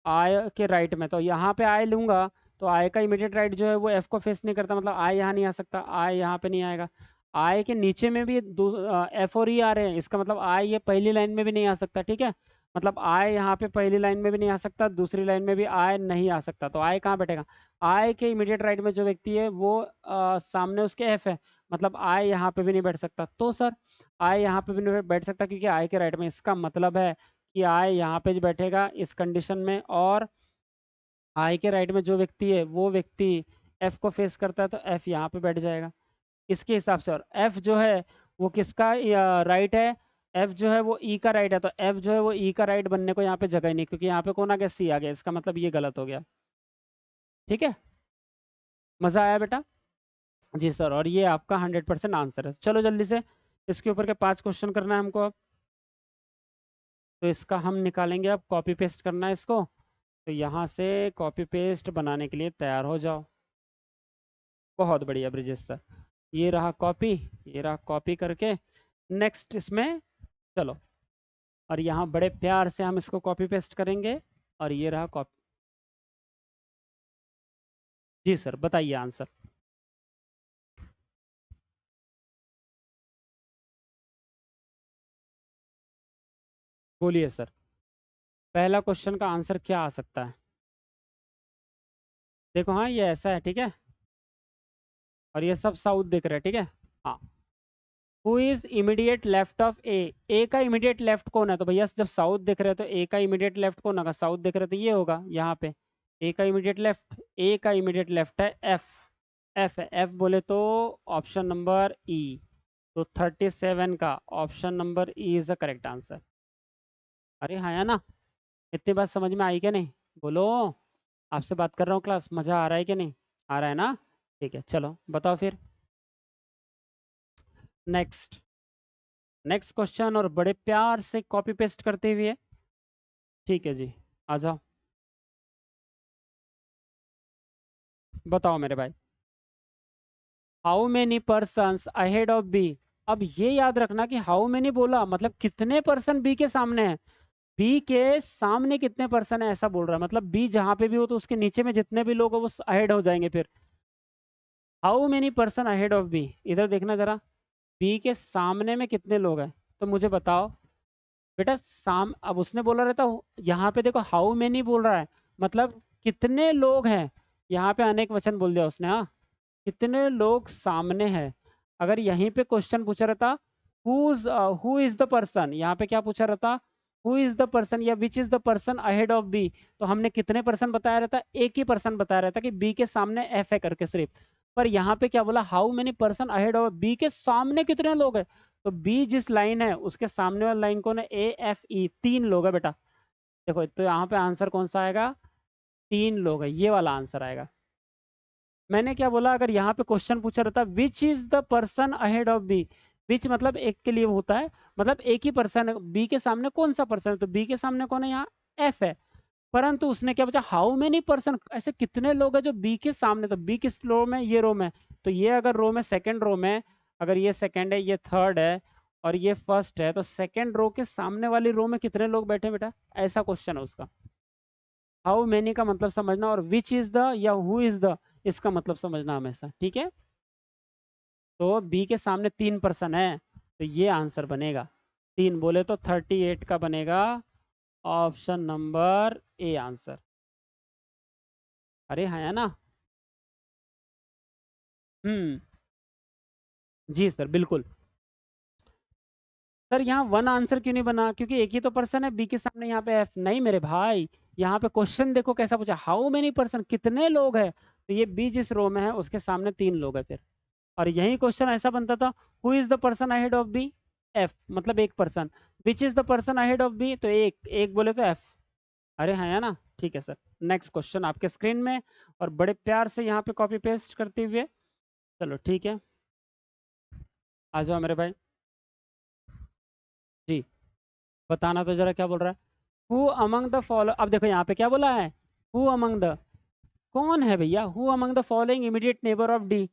आई के राइट में, तो यहाँ पे आई लूंगा, तो आई का इमीडिएट राइट जो है वो एफ को फेस नहीं करता, मतलब आई यहाँ नहीं आ सकता, आई यहाँ पे नहीं आएगा। आई के नीचे में भी एफ और ई आ रहे हैं, इसका मतलब आई ये पहली लाइन में भी नहीं आ सकता, ठीक है। मतलब आई यहाँ पे पहली लाइन में भी नहीं आ सकता, दूसरी लाइन में भी आई नहीं आ सकता, तो आई कहाँ बैठेगा? आई के इमीडिएट राइट में जो व्यक्ति है वो सामने उसके एफ है, मतलब आई यहाँ पे भी नहीं बैठ सकता। तो सर आई यहाँ पे भी नहीं बैठ सकता क्योंकि आई के राइट में, इसका मतलब है कि आई यहाँ पे बैठेगा इस कंडीशन में, और आई के राइट में जो व्यक्ति है वो व्यक्ति एफ को फेस करता है, तो एफ यहाँ पे बैठ जाएगा इसके हिसाब से। और एफ जो है वो किसका राइट है? एफ जो है वो ई का राइट है, तो एफ जो है वो ई का राइट बनने को यहाँ पे जगह ही नहीं, क्योंकि यहाँ पे कौन आ गया? सी आ गया, इसका मतलब ये गलत हो गया। ठीक है, मजा आया बेटा? जी सर, और ये आपका 100% आंसर है। चलो जल्दी से इसके ऊपर के 5 क्वेश्चन करना है हमको अब। तो इसका हम निकालेंगे, अब कॉपी पेस्ट करना है इसको। तो यहाँ से कॉपी पेस्ट बनाने के लिए तैयार हो जाओ। बहुत बढ़िया ब्रिजेश सर, ये रहा कॉपी, ये रहा कॉपी करके नेक्स्ट इसमें चलो। और यहाँ बड़े प्यार से हम इसको कॉपी पेस्ट करेंगे, और ये रहा कॉपी। जी सर बताइए आंसर। बोलिए सर, पहला क्वेश्चन का आंसर क्या आ सकता है? देखो हाँ ये ऐसा है, ठीक है, और ये सब साउथ दिख रहा है, ठीक है। हाँ, who is immediate left of A? A का इमीडिएट लेफ्ट कौन है? तो भैया जब साउथ दिख रहे हो तो ए का इमीडिएट लेफ्ट कौन होगा? साउथ दिख रहे हो तो ये होगा यहाँ पे ए का इमीडिएट लेफ्ट। ए का इमीडिएट लेफ्ट है एफ, एफ है, एफ बोले तो ऑप्शन नंबर ई। तो 37 का option number E is the correct answer. अरे हाँ या ना, इतनी बात समझ में आई क्या नहीं? बोलो, आपसे बात कर रहा हूँ क्लास, मज़ा आ रहा है कि नहीं? आ रहा है ना? ठीक है, चलो बताओ फिर नेक्स्ट। नेक्स्ट क्वेश्चन, और बड़े प्यार से कॉपी पेस्ट करते हुए। ठीक है जी, आ जाओ, बताओ मेरे भाई। How many persons ahead of B? अब ये याद रखना कि हाउ मेनी बोला मतलब कितने पर्सन बी के सामने हैं, बी के सामने कितने पर्सन है ऐसा बोल रहा है, मतलब बी जहां पे भी हो तो उसके नीचे में जितने भी लोग हो वो अहेड हो जाएंगे। फिर how many person ahead of B, इधर देखना जरा, बी के सामने में कितने लोग हैं, तो मुझे बताओ बेटा। अब उसने बोला रहता, यहाँ पे देखो हाउ मेनी बोल रहा है, मतलब कितने लोग हैं, यहाँ पे अनेक वचन बोल दिया उसने। हाँ, कितने लोग सामने हैं। अगर यहीं पे क्वेश्चन पूछा रहता हु इज द पर्सन, यहाँ पे क्या पूछा रहता? हु इज द पर्सन या which is the person ahead of B, तो हमने कितने पर्सन बताया रहता? एक ही पर्सन बताया रहता कि बी के सामने एफ है करके सिर्फ। पर यहाँ पे क्या बोला? How many person ahead of B, के सामने कितने लोग हैं। तो बी जिस लाइन है उसके सामने वाला लाइन कौन है? ए एफ ई, 3 लोग है बेटा। देखो तो यहाँ पे आंसर कौन सा आएगा? 3 लोग है, ये वाला आंसर आएगा। मैंने क्या बोला? अगर यहाँ पे क्वेश्चन पूछा रहता which is the person ahead of B, which मतलब एक के लिए होता है, मतलब एक ही पर्सन है, बी के सामने कौन सा पर्सन है, तो बी के सामने कौन है? यहाँ एफ है। परंतु उसने क्या पूछा? हाउ मेनी पर्सन, ऐसे कितने लोग हैं जो बी के सामने, तो बी किस रो में? ये रो में। तो ये अगर रो में सेकंड रो में, अगर ये सेकंड है, ये थर्ड है, और ये फर्स्ट है, तो सेकंड रो के सामने वाली रो में कितने लोग बैठे बेटा? ऐसा क्वेश्चन है उसका। हाउ मेनी का मतलब समझना, और विच इज द या हु इज द इसका मतलब समझना हमेशा, ठीक है। तो बी के सामने 3 पर्सन है, तो ये आंसर बनेगा। 3 बोले तो 38 का बनेगा ऑप्शन नंबर ए आंसर। अरे हाँ है ना? हम्म, जी सर बिल्कुल। सर यहाँ वन आंसर क्यों नहीं बना? क्योंकि एक ही तो पर्सन है बी के सामने, यहाँ पे एफ नहीं मेरे भाई। यहाँ पे क्वेश्चन देखो कैसा पूछा, हाउ मेनी पर्सन, कितने लोग हैं, तो ये बी जिस रो में है उसके सामने 3 लोग हैं फिर। और यही क्वेश्चन ऐसा बनता था, who is the person ahead of B? F, मतलब एक person. Which is the person ahead of B? तो एक, एक बोले तो एफ। अरे हाँ है ना? ठीक है सर, नेक्स्ट क्वेश्चन आपके स्क्रीन में, और बड़े प्यार से यहाँ पे कॉपी पेस्ट करते हुए। चलो ठीक है, आ जाओ मेरे भाई। जी, बताना तो जरा क्या बोल रहा है। हु अमंग द फॉलो, अब देखो यहाँ पे क्या बोला है? हु अमंग द, कौन है भैया? Who among the following immediate neighbour of D?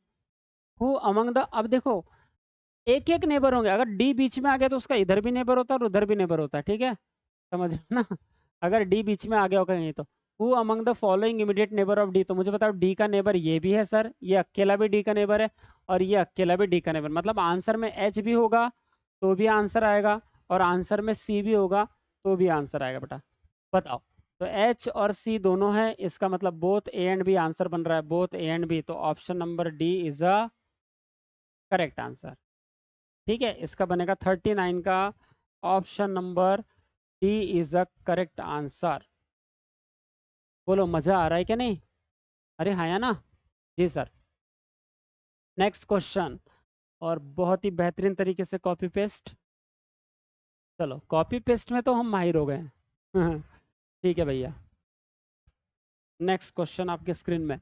Who among the, अब देखो एक एक नेबर होंगे, अगर डी बीच में आ गया तो उसका इधर भी नेबर होता है और उधर भी नेबर होता है, ठीक है, समझ रहे हो ना? अगर डी बीच में आ गया होगा कहीं तो who among the following immediate neighbour of D, तो मुझे बताओ डी का नेबर ये भी है सर, ये अकेला भी डी का नेबर है, और ये अकेला भी डी का नेबर, मतलब आंसर में एच भी होगा तो भी आंसर आएगा, और आंसर में सी भी होगा तो भी आंसर आएगा बेटा। बताओ, तो एच और सी दोनों है, इसका मतलब both A and B answer बन रहा है, बोथ ए एंड बी, तो option number D is a correct answer. ठीक है, इसका बनेगा 39 का option number D is a correct answer. बोलो मजा आ रहा है क्या नहीं? अरे हाँ या ना? जी सर। नेक्स्ट क्वेश्चन, और बहुत ही बेहतरीन तरीके से कॉपी पेस्ट। चलो कॉपी पेस्ट में तो हम माहिर हो गए हैं। ठीक है भैया। नेक्स्ट क्वेश्चन आपके स्क्रीन में,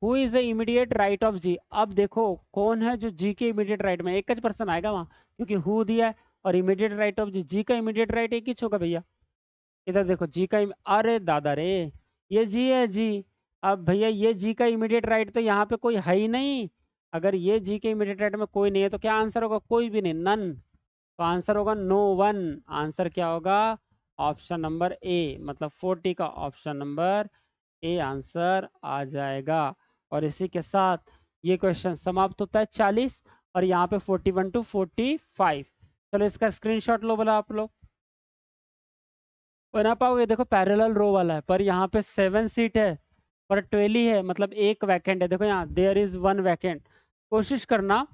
who is the immediate right of G. अब देखो कौन है जो जी के इमीडिएट राइट में, एक पर्सन आएगा वहां, क्योंकि हु दिया है और इमीडिएट राइट ऑफ जी, जी का इमीडिएट राइट एक ही होगा भैया। इधर देखो जी का अरे दादा रे, ये जी है जी। अब भैया ये जी का इमीडिएट राइट तो यहाँ पे कोई है ही नहीं। अगर ये जी के इमीडिएट राइट में कोई नहीं है तो क्या आंसर होगा? कोई भी नहीं, नन। तो आंसर होगा नो वन। आंसर क्या होगा? ऑप्शन नंबर ए, मतलब 40 का ऑप्शन नंबर ए आंसर आ जाएगा। और इसी के साथ ये क्वेश्चन समाप्त होता है 40, और यहाँ पे 41 टू 45। चलो इसका स्क्रीनशॉट लो बोला आप लोग। बना पाओगे? देखो पैरेलल रो वाला है, पर यहाँ पे 7 सीट है, पर 12 ही है, मतलब एक वैकेंट है। देखो यहाँ देयर इज 1 वैकेंट। कोशिश करना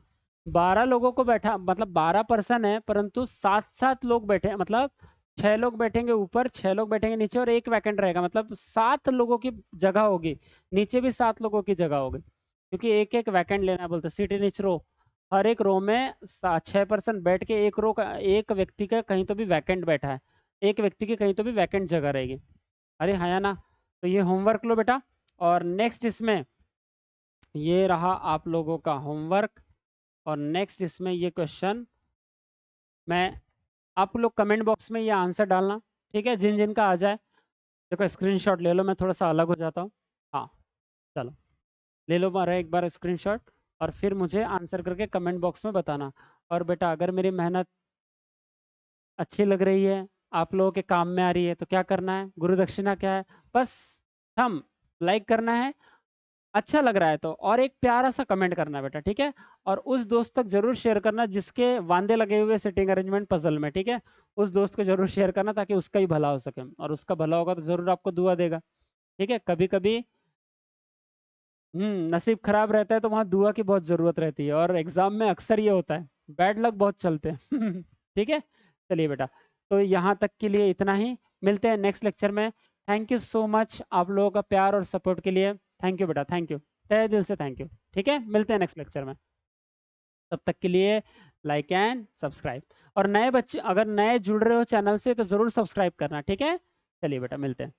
12 लोगों को बैठा, मतलब 12 पर्सन है, परंतु 7-7 लोग बैठे हैं, मतलब 6 लोग बैठेंगे ऊपर, 6 लोग बैठेंगे नीचे, और एक वैकेंट रहेगा, मतलब 7 लोगों की जगह होगी। नीचे भी 7 लोगों की जगह होगी, क्योंकि एक एक वैकेंट लेना बोलते सीट इन ईच रो। हर एक रो में 6 पर्सन बैठ के, एक रो का एक व्यक्ति का कहीं तो भी वैकेंट बैठा है, एक व्यक्ति की कहीं तो भी वैकेंट जगह रहेगी। अरे हाँ या ना? तो ये होमवर्क लो बेटा। और नेक्स्ट इसमें ये रहा आप लोगों का होमवर्क, और नेक्स्ट इसमें ये क्वेश्चन मैं, आप लोग कमेंट बॉक्स में ये आंसर डालना, ठीक है, जिन जिन का आ जाए। देखो स्क्रीनशॉट ले लो, मैं थोड़ा सा अलग हो जाता हूँ। हाँ चलो, ले लो मारा एक बार स्क्रीनशॉट, और फिर मुझे आंसर करके कमेंट बॉक्स में बताना। और बेटा अगर मेरी मेहनत अच्छी लग रही है, आप लोगों के काम में आ रही है, तो क्या करना है? गुरु दक्षिणा क्या है? बस हम लाइक करना है, अच्छा लग रहा है तो, और एक प्यारा सा कमेंट करना है बेटा, ठीक है। और उस दोस्त तक जरूर शेयर करना जिसके वांदे लगे हुए सिटिंग अरेंजमेंट पजल में, ठीक है। उस दोस्त को जरूर शेयर करना ताकि उसका ही भला हो सके, और उसका भला होगा तो जरूर आपको दुआ देगा, ठीक है। कभी कभी नसीब खराब रहता है तो वहाँ दुआ की बहुत जरूरत रहती है, और एग्जाम में अक्सर ये होता है, बैड लक बहुत चलते हैं। ठीक है, चलिए बेटा, तो यहाँ तक के लिए इतना ही, मिलते हैं नेक्स्ट लेक्चर में। थैंक यू सो मच आप लोगों का प्यार और सपोर्ट के लिए, थैंक यू बेटा, थैंक यू, तहे दिल से थैंक यू। ठीक है, मिलते हैं नेक्स्ट लेक्चर में, तब तक के लिए लाइक एंड सब्सक्राइब। और नए बच्चे अगर नए जुड़ रहे हो चैनल से तो जरूर सब्सक्राइब करना, ठीक है। चलिए बेटा, मिलते हैं।